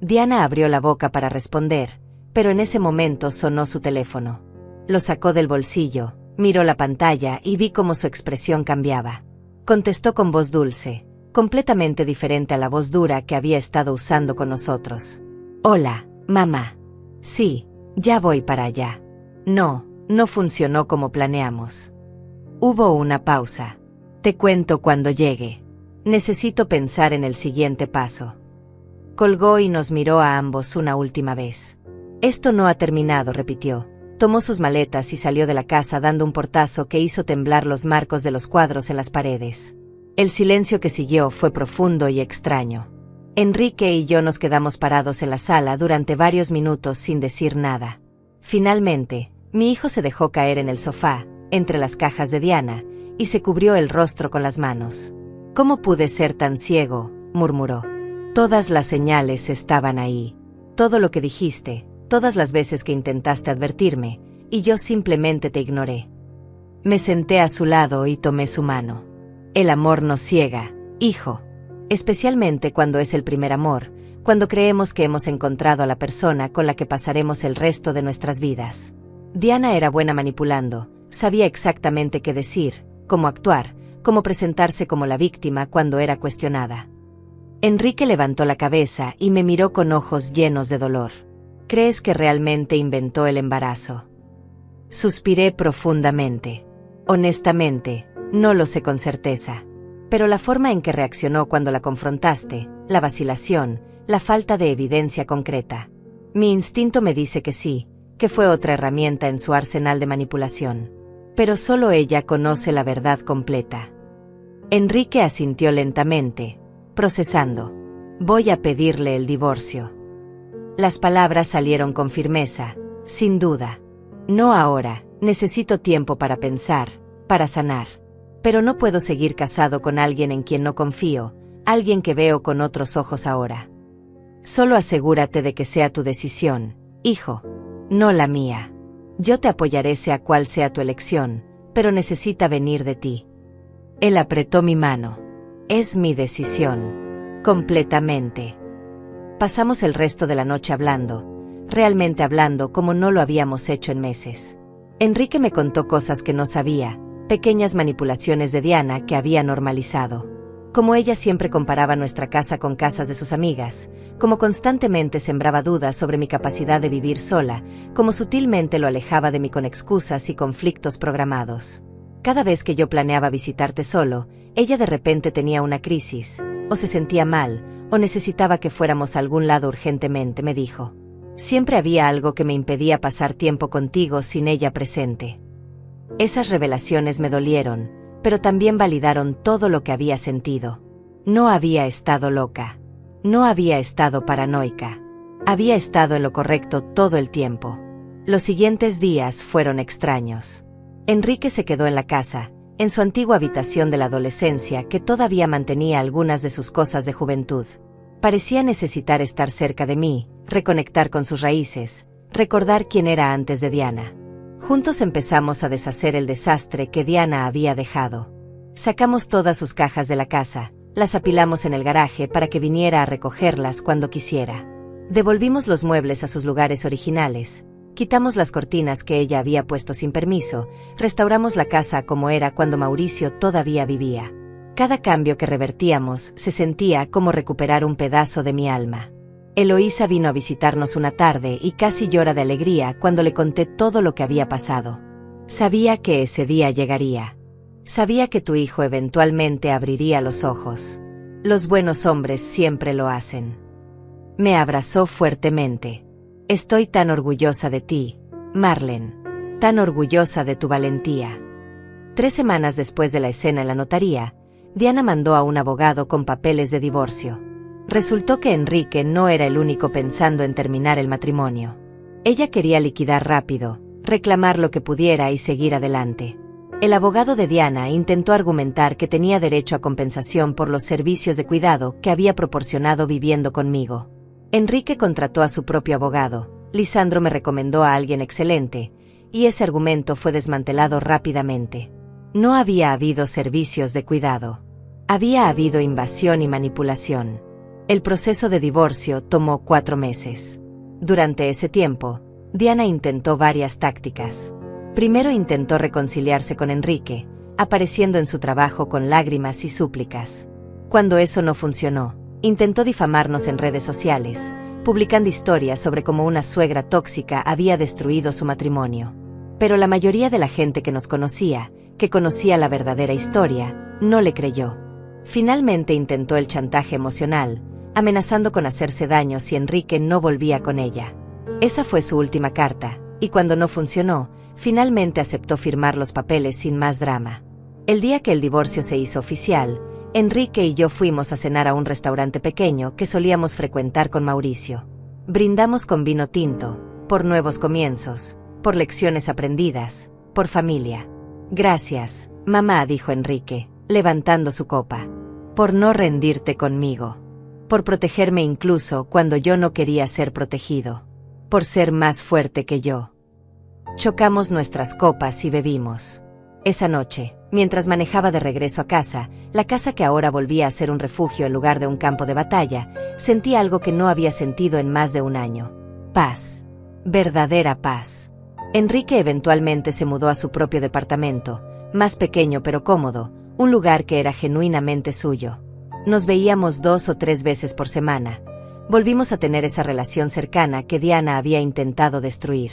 Diana abrió la boca para responder, pero en ese momento sonó su teléfono. Lo sacó del bolsillo, miró la pantalla y vi cómo su expresión cambiaba. Contestó con voz dulce, completamente diferente a la voz dura que había estado usando con nosotros. Hola, mamá. Sí, ya voy para allá. No funcionó como planeamos. Hubo una pausa. Te cuento cuando llegue. Necesito pensar en el siguiente paso. Colgó y nos miró a ambos una última vez. Esto no ha terminado, repitió. Tomó sus maletas y salió de la casa dando un portazo que hizo temblar los marcos de los cuadros en las paredes. El silencio que siguió fue profundo y extraño. Enrique y yo nos quedamos parados en la sala durante varios minutos sin decir nada. Finalmente, mi hijo se dejó caer en el sofá, entre las cajas de Diana, y se cubrió el rostro con las manos. «¿Cómo pude ser tan ciego?», murmuró. «Todas las señales estaban ahí. Todo lo que dijiste, todas las veces que intentaste advertirme, y yo simplemente te ignoré». Me senté a su lado y tomé su mano. «El amor nos ciega, hijo. Especialmente cuando es el primer amor, cuando creemos que hemos encontrado a la persona con la que pasaremos el resto de nuestras vidas». Diana era buena manipulando, sabía exactamente qué decir, cómo actuar, cómo presentarse como la víctima cuando era cuestionada. Enrique levantó la cabeza y me miró con ojos llenos de dolor. «¿Crees que realmente inventó el embarazo?». Suspiré profundamente. Honestamente, no lo sé con certeza. Pero la forma en que reaccionó cuando la confrontaste, la vacilación, la falta de evidencia concreta. Mi instinto me dice que sí, que fue otra herramienta en su arsenal de manipulación. Pero solo ella conoce la verdad completa. Enrique asintió lentamente, procesando. «Voy a pedirle el divorcio». Las palabras salieron con firmeza, sin duda. «No ahora, necesito tiempo para pensar, para sanar. Pero no puedo seguir casado con alguien en quien no confío, alguien que veo con otros ojos ahora. Solo asegúrate de que sea tu decisión, hijo, no la mía. Yo te apoyaré sea cual sea tu elección, pero necesita venir de ti». Él apretó mi mano. «Es mi decisión. Completamente». Pasamos el resto de la noche hablando, realmente hablando como no lo habíamos hecho en meses. Enrique me contó cosas que no sabía, pequeñas manipulaciones de Diana que había normalizado. Como ella siempre comparaba nuestra casa con casas de sus amigas, como constantemente sembraba dudas sobre mi capacidad de vivir sola, como sutilmente lo alejaba de mí con excusas y conflictos programados. Cada vez que yo planeaba visitarte solo, ella de repente tenía una crisis, o se sentía mal, o necesitaba que fuéramos a algún lado urgentemente, me dijo. Siempre había algo que me impedía pasar tiempo contigo sin ella presente. Esas revelaciones me dolieron, pero también validaron todo lo que había sentido. No había estado loca. No había estado paranoica. Había estado en lo correcto todo el tiempo. Los siguientes días fueron extraños. Enrique se quedó en la casa, en su antigua habitación de la adolescencia que todavía mantenía algunas de sus cosas de juventud. Parecía necesitar estar cerca de mí, reconectar con sus raíces, recordar quién era antes de Diana. Juntos empezamos a deshacer el desastre que Diana había dejado. Sacamos todas sus cajas de la casa, las apilamos en el garaje para que viniera a recogerlas cuando quisiera. Devolvimos los muebles a sus lugares originales, quitamos las cortinas que ella había puesto sin permiso, restauramos la casa como era cuando Mauricio todavía vivía. Cada cambio que revertíamos se sentía como recuperar un pedazo de mi alma. Eloísa vino a visitarnos una tarde y casi llora de alegría cuando le conté todo lo que había pasado. Sabía que ese día llegaría. Sabía que tu hijo eventualmente abriría los ojos. Los buenos hombres siempre lo hacen. Me abrazó fuertemente. Estoy tan orgullosa de ti, Marlene. Tan orgullosa de tu valentía. 3 semanas después de la escena en la notaría, Diana mandó a un abogado con papeles de divorcio. Resultó que Enrique no era el único pensando en terminar el matrimonio. Ella quería liquidar rápido, reclamar lo que pudiera y seguir adelante. El abogado de Diana intentó argumentar que tenía derecho a compensación por los servicios de cuidado que había proporcionado viviendo conmigo. Enrique contrató a su propio abogado, Lisandro me recomendó a alguien excelente, y ese argumento fue desmantelado rápidamente. No había habido servicios de cuidado. Había habido invasión y manipulación. El proceso de divorcio tomó 4 meses. Durante ese tiempo, Diana intentó varias tácticas. Primero intentó reconciliarse con Enrique, apareciendo en su trabajo con lágrimas y súplicas. Cuando eso no funcionó, intentó difamarnos en redes sociales, publicando historias sobre cómo una suegra tóxica había destruido su matrimonio. Pero la mayoría de la gente que nos conocía, que conocía la verdadera historia, no le creyó. Finalmente intentó el chantaje emocional, amenazando con hacerse daño si Enrique no volvía con ella. Esa fue su última carta, y cuando no funcionó, finalmente aceptó firmar los papeles sin más drama. El día que el divorcio se hizo oficial, Enrique y yo fuimos a cenar a un restaurante pequeño que solíamos frecuentar con Mauricio. Brindamos con vino tinto, por nuevos comienzos, por lecciones aprendidas, por familia. Gracias, mamá, dijo Enrique, levantando su copa. Por no rendirte conmigo. Por protegerme incluso cuando yo no quería ser protegido. Por ser más fuerte que yo. Chocamos nuestras copas y bebimos. Esa noche, mientras manejaba de regreso a casa, la casa que ahora volvía a ser un refugio en lugar de un campo de batalla, sentí algo que no había sentido en más de un año. Paz. Verdadera paz. Enrique eventualmente se mudó a su propio departamento, más pequeño pero cómodo, un lugar que era genuinamente suyo. Nos veíamos 2 o 3 veces por semana. Volvimos a tener esa relación cercana que Diana había intentado destruir.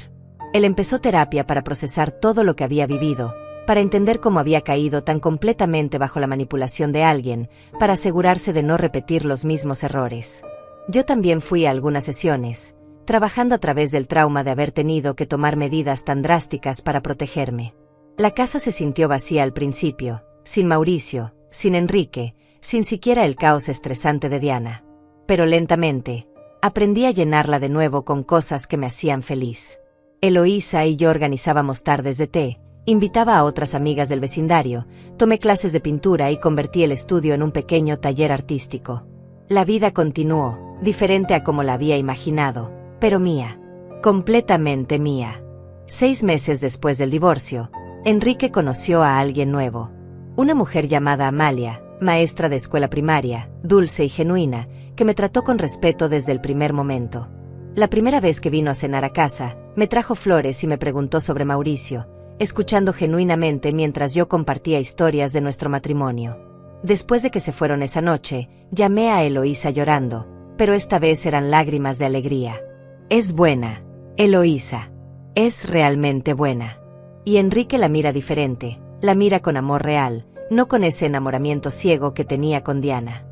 Él empezó terapia para procesar todo lo que había vivido, para entender cómo había caído tan completamente bajo la manipulación de alguien, para asegurarse de no repetir los mismos errores. Yo también fui a algunas sesiones, trabajando a través del trauma de haber tenido que tomar medidas tan drásticas para protegerme. La casa se sintió vacía al principio, sin Mauricio, sin Enrique, sin siquiera el caos estresante de Diana. Pero lentamente, aprendí a llenarla de nuevo con cosas que me hacían feliz. Eloísa y yo organizábamos tardes de té, invitaba a otras amigas del vecindario, tomé clases de pintura y convertí el estudio en un pequeño taller artístico. La vida continuó, diferente a como la había imaginado, pero mía. Completamente mía. 6 meses después del divorcio, Enrique conoció a alguien nuevo. Una mujer llamada Amalia, maestra de escuela primaria, dulce y genuina, que me trató con respeto desde el primer momento. La primera vez que vino a cenar a casa, me trajo flores y me preguntó sobre Mauricio, escuchando genuinamente mientras yo compartía historias de nuestro matrimonio. Después de que se fueron esa noche, llamé a Eloísa llorando, pero esta vez eran lágrimas de alegría. Es buena, Eloísa. Es realmente buena. Y Enrique la mira diferente, la mira con amor real, no con ese enamoramiento ciego que tenía con Diana.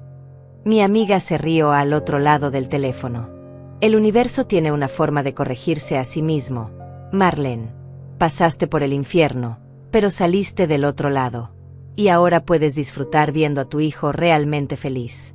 Mi amiga se rió al otro lado del teléfono. El universo tiene una forma de corregirse a sí mismo, Marlene. Pasaste por el infierno, pero saliste del otro lado. Y ahora puedes disfrutar viendo a tu hijo realmente feliz.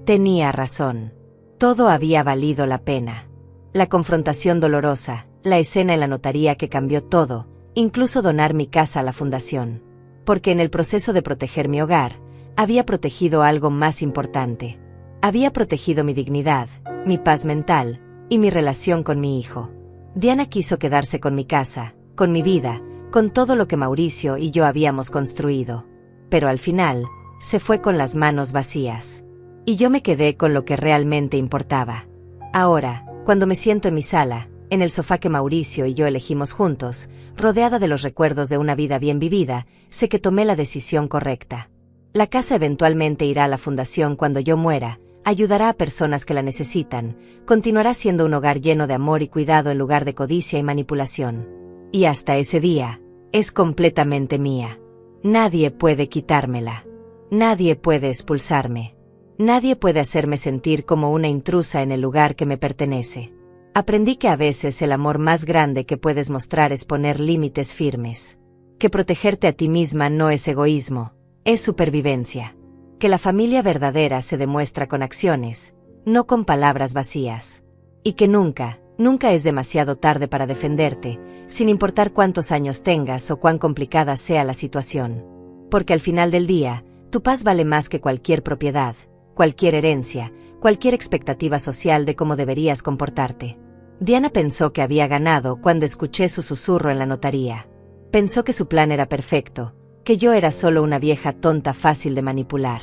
Tenía razón. Todo había valido la pena. La confrontación dolorosa, la escena en la notaría que cambió todo, incluso donar mi casa a la fundación. Porque en el proceso de proteger mi hogar, había protegido algo más importante. Había protegido mi dignidad, mi paz mental, y mi relación con mi hijo. Diana quiso quedarse con mi casa, con mi vida, con todo lo que Mauricio y yo habíamos construido. Pero al final, se fue con las manos vacías. Y yo me quedé con lo que realmente importaba. Ahora, cuando me siento en mi sala, en el sofá que Mauricio y yo elegimos juntos, rodeada de los recuerdos de una vida bien vivida, sé que tomé la decisión correcta. La casa eventualmente irá a la fundación cuando yo muera, ayudará a personas que la necesitan, continuará siendo un hogar lleno de amor y cuidado en lugar de codicia y manipulación. Y hasta ese día, es completamente mía. Nadie puede quitármela. Nadie puede expulsarme. Nadie puede hacerme sentir como una intrusa en el lugar que me pertenece. Aprendí que a veces el amor más grande que puedes mostrar es poner límites firmes. Que protegerte a ti misma no es egoísmo, es supervivencia. Que la familia verdadera se demuestra con acciones, no con palabras vacías. Y que nunca, nunca es demasiado tarde para defenderte, sin importar cuántos años tengas o cuán complicada sea la situación. Porque al final del día, tu paz vale más que cualquier propiedad, cualquier herencia, cualquier expectativa social de cómo deberías comportarte. Diana pensó que había ganado cuando escuché su susurro en la notaría. Pensó que su plan era perfecto, que yo era solo una vieja tonta fácil de manipular.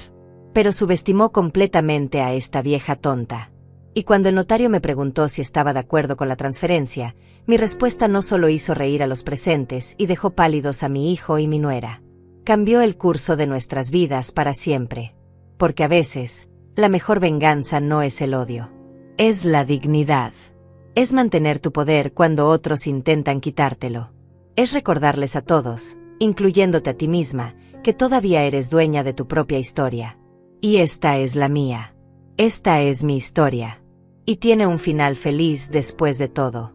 Pero subestimó completamente a esta vieja tonta. Y cuando el notario me preguntó si estaba de acuerdo con la transferencia, mi respuesta no solo hizo reír a los presentes y dejó pálidos a mi hijo y mi nuera. Cambió el curso de nuestras vidas para siempre. Porque a veces, la mejor venganza no es el odio. Es la dignidad. Es mantener tu poder cuando otros intentan quitártelo. Es recordarles a todos, incluyéndote a ti misma, que todavía eres dueña de tu propia historia. Y esta es la mía. Esta es mi historia. Y tiene un final feliz después de todo.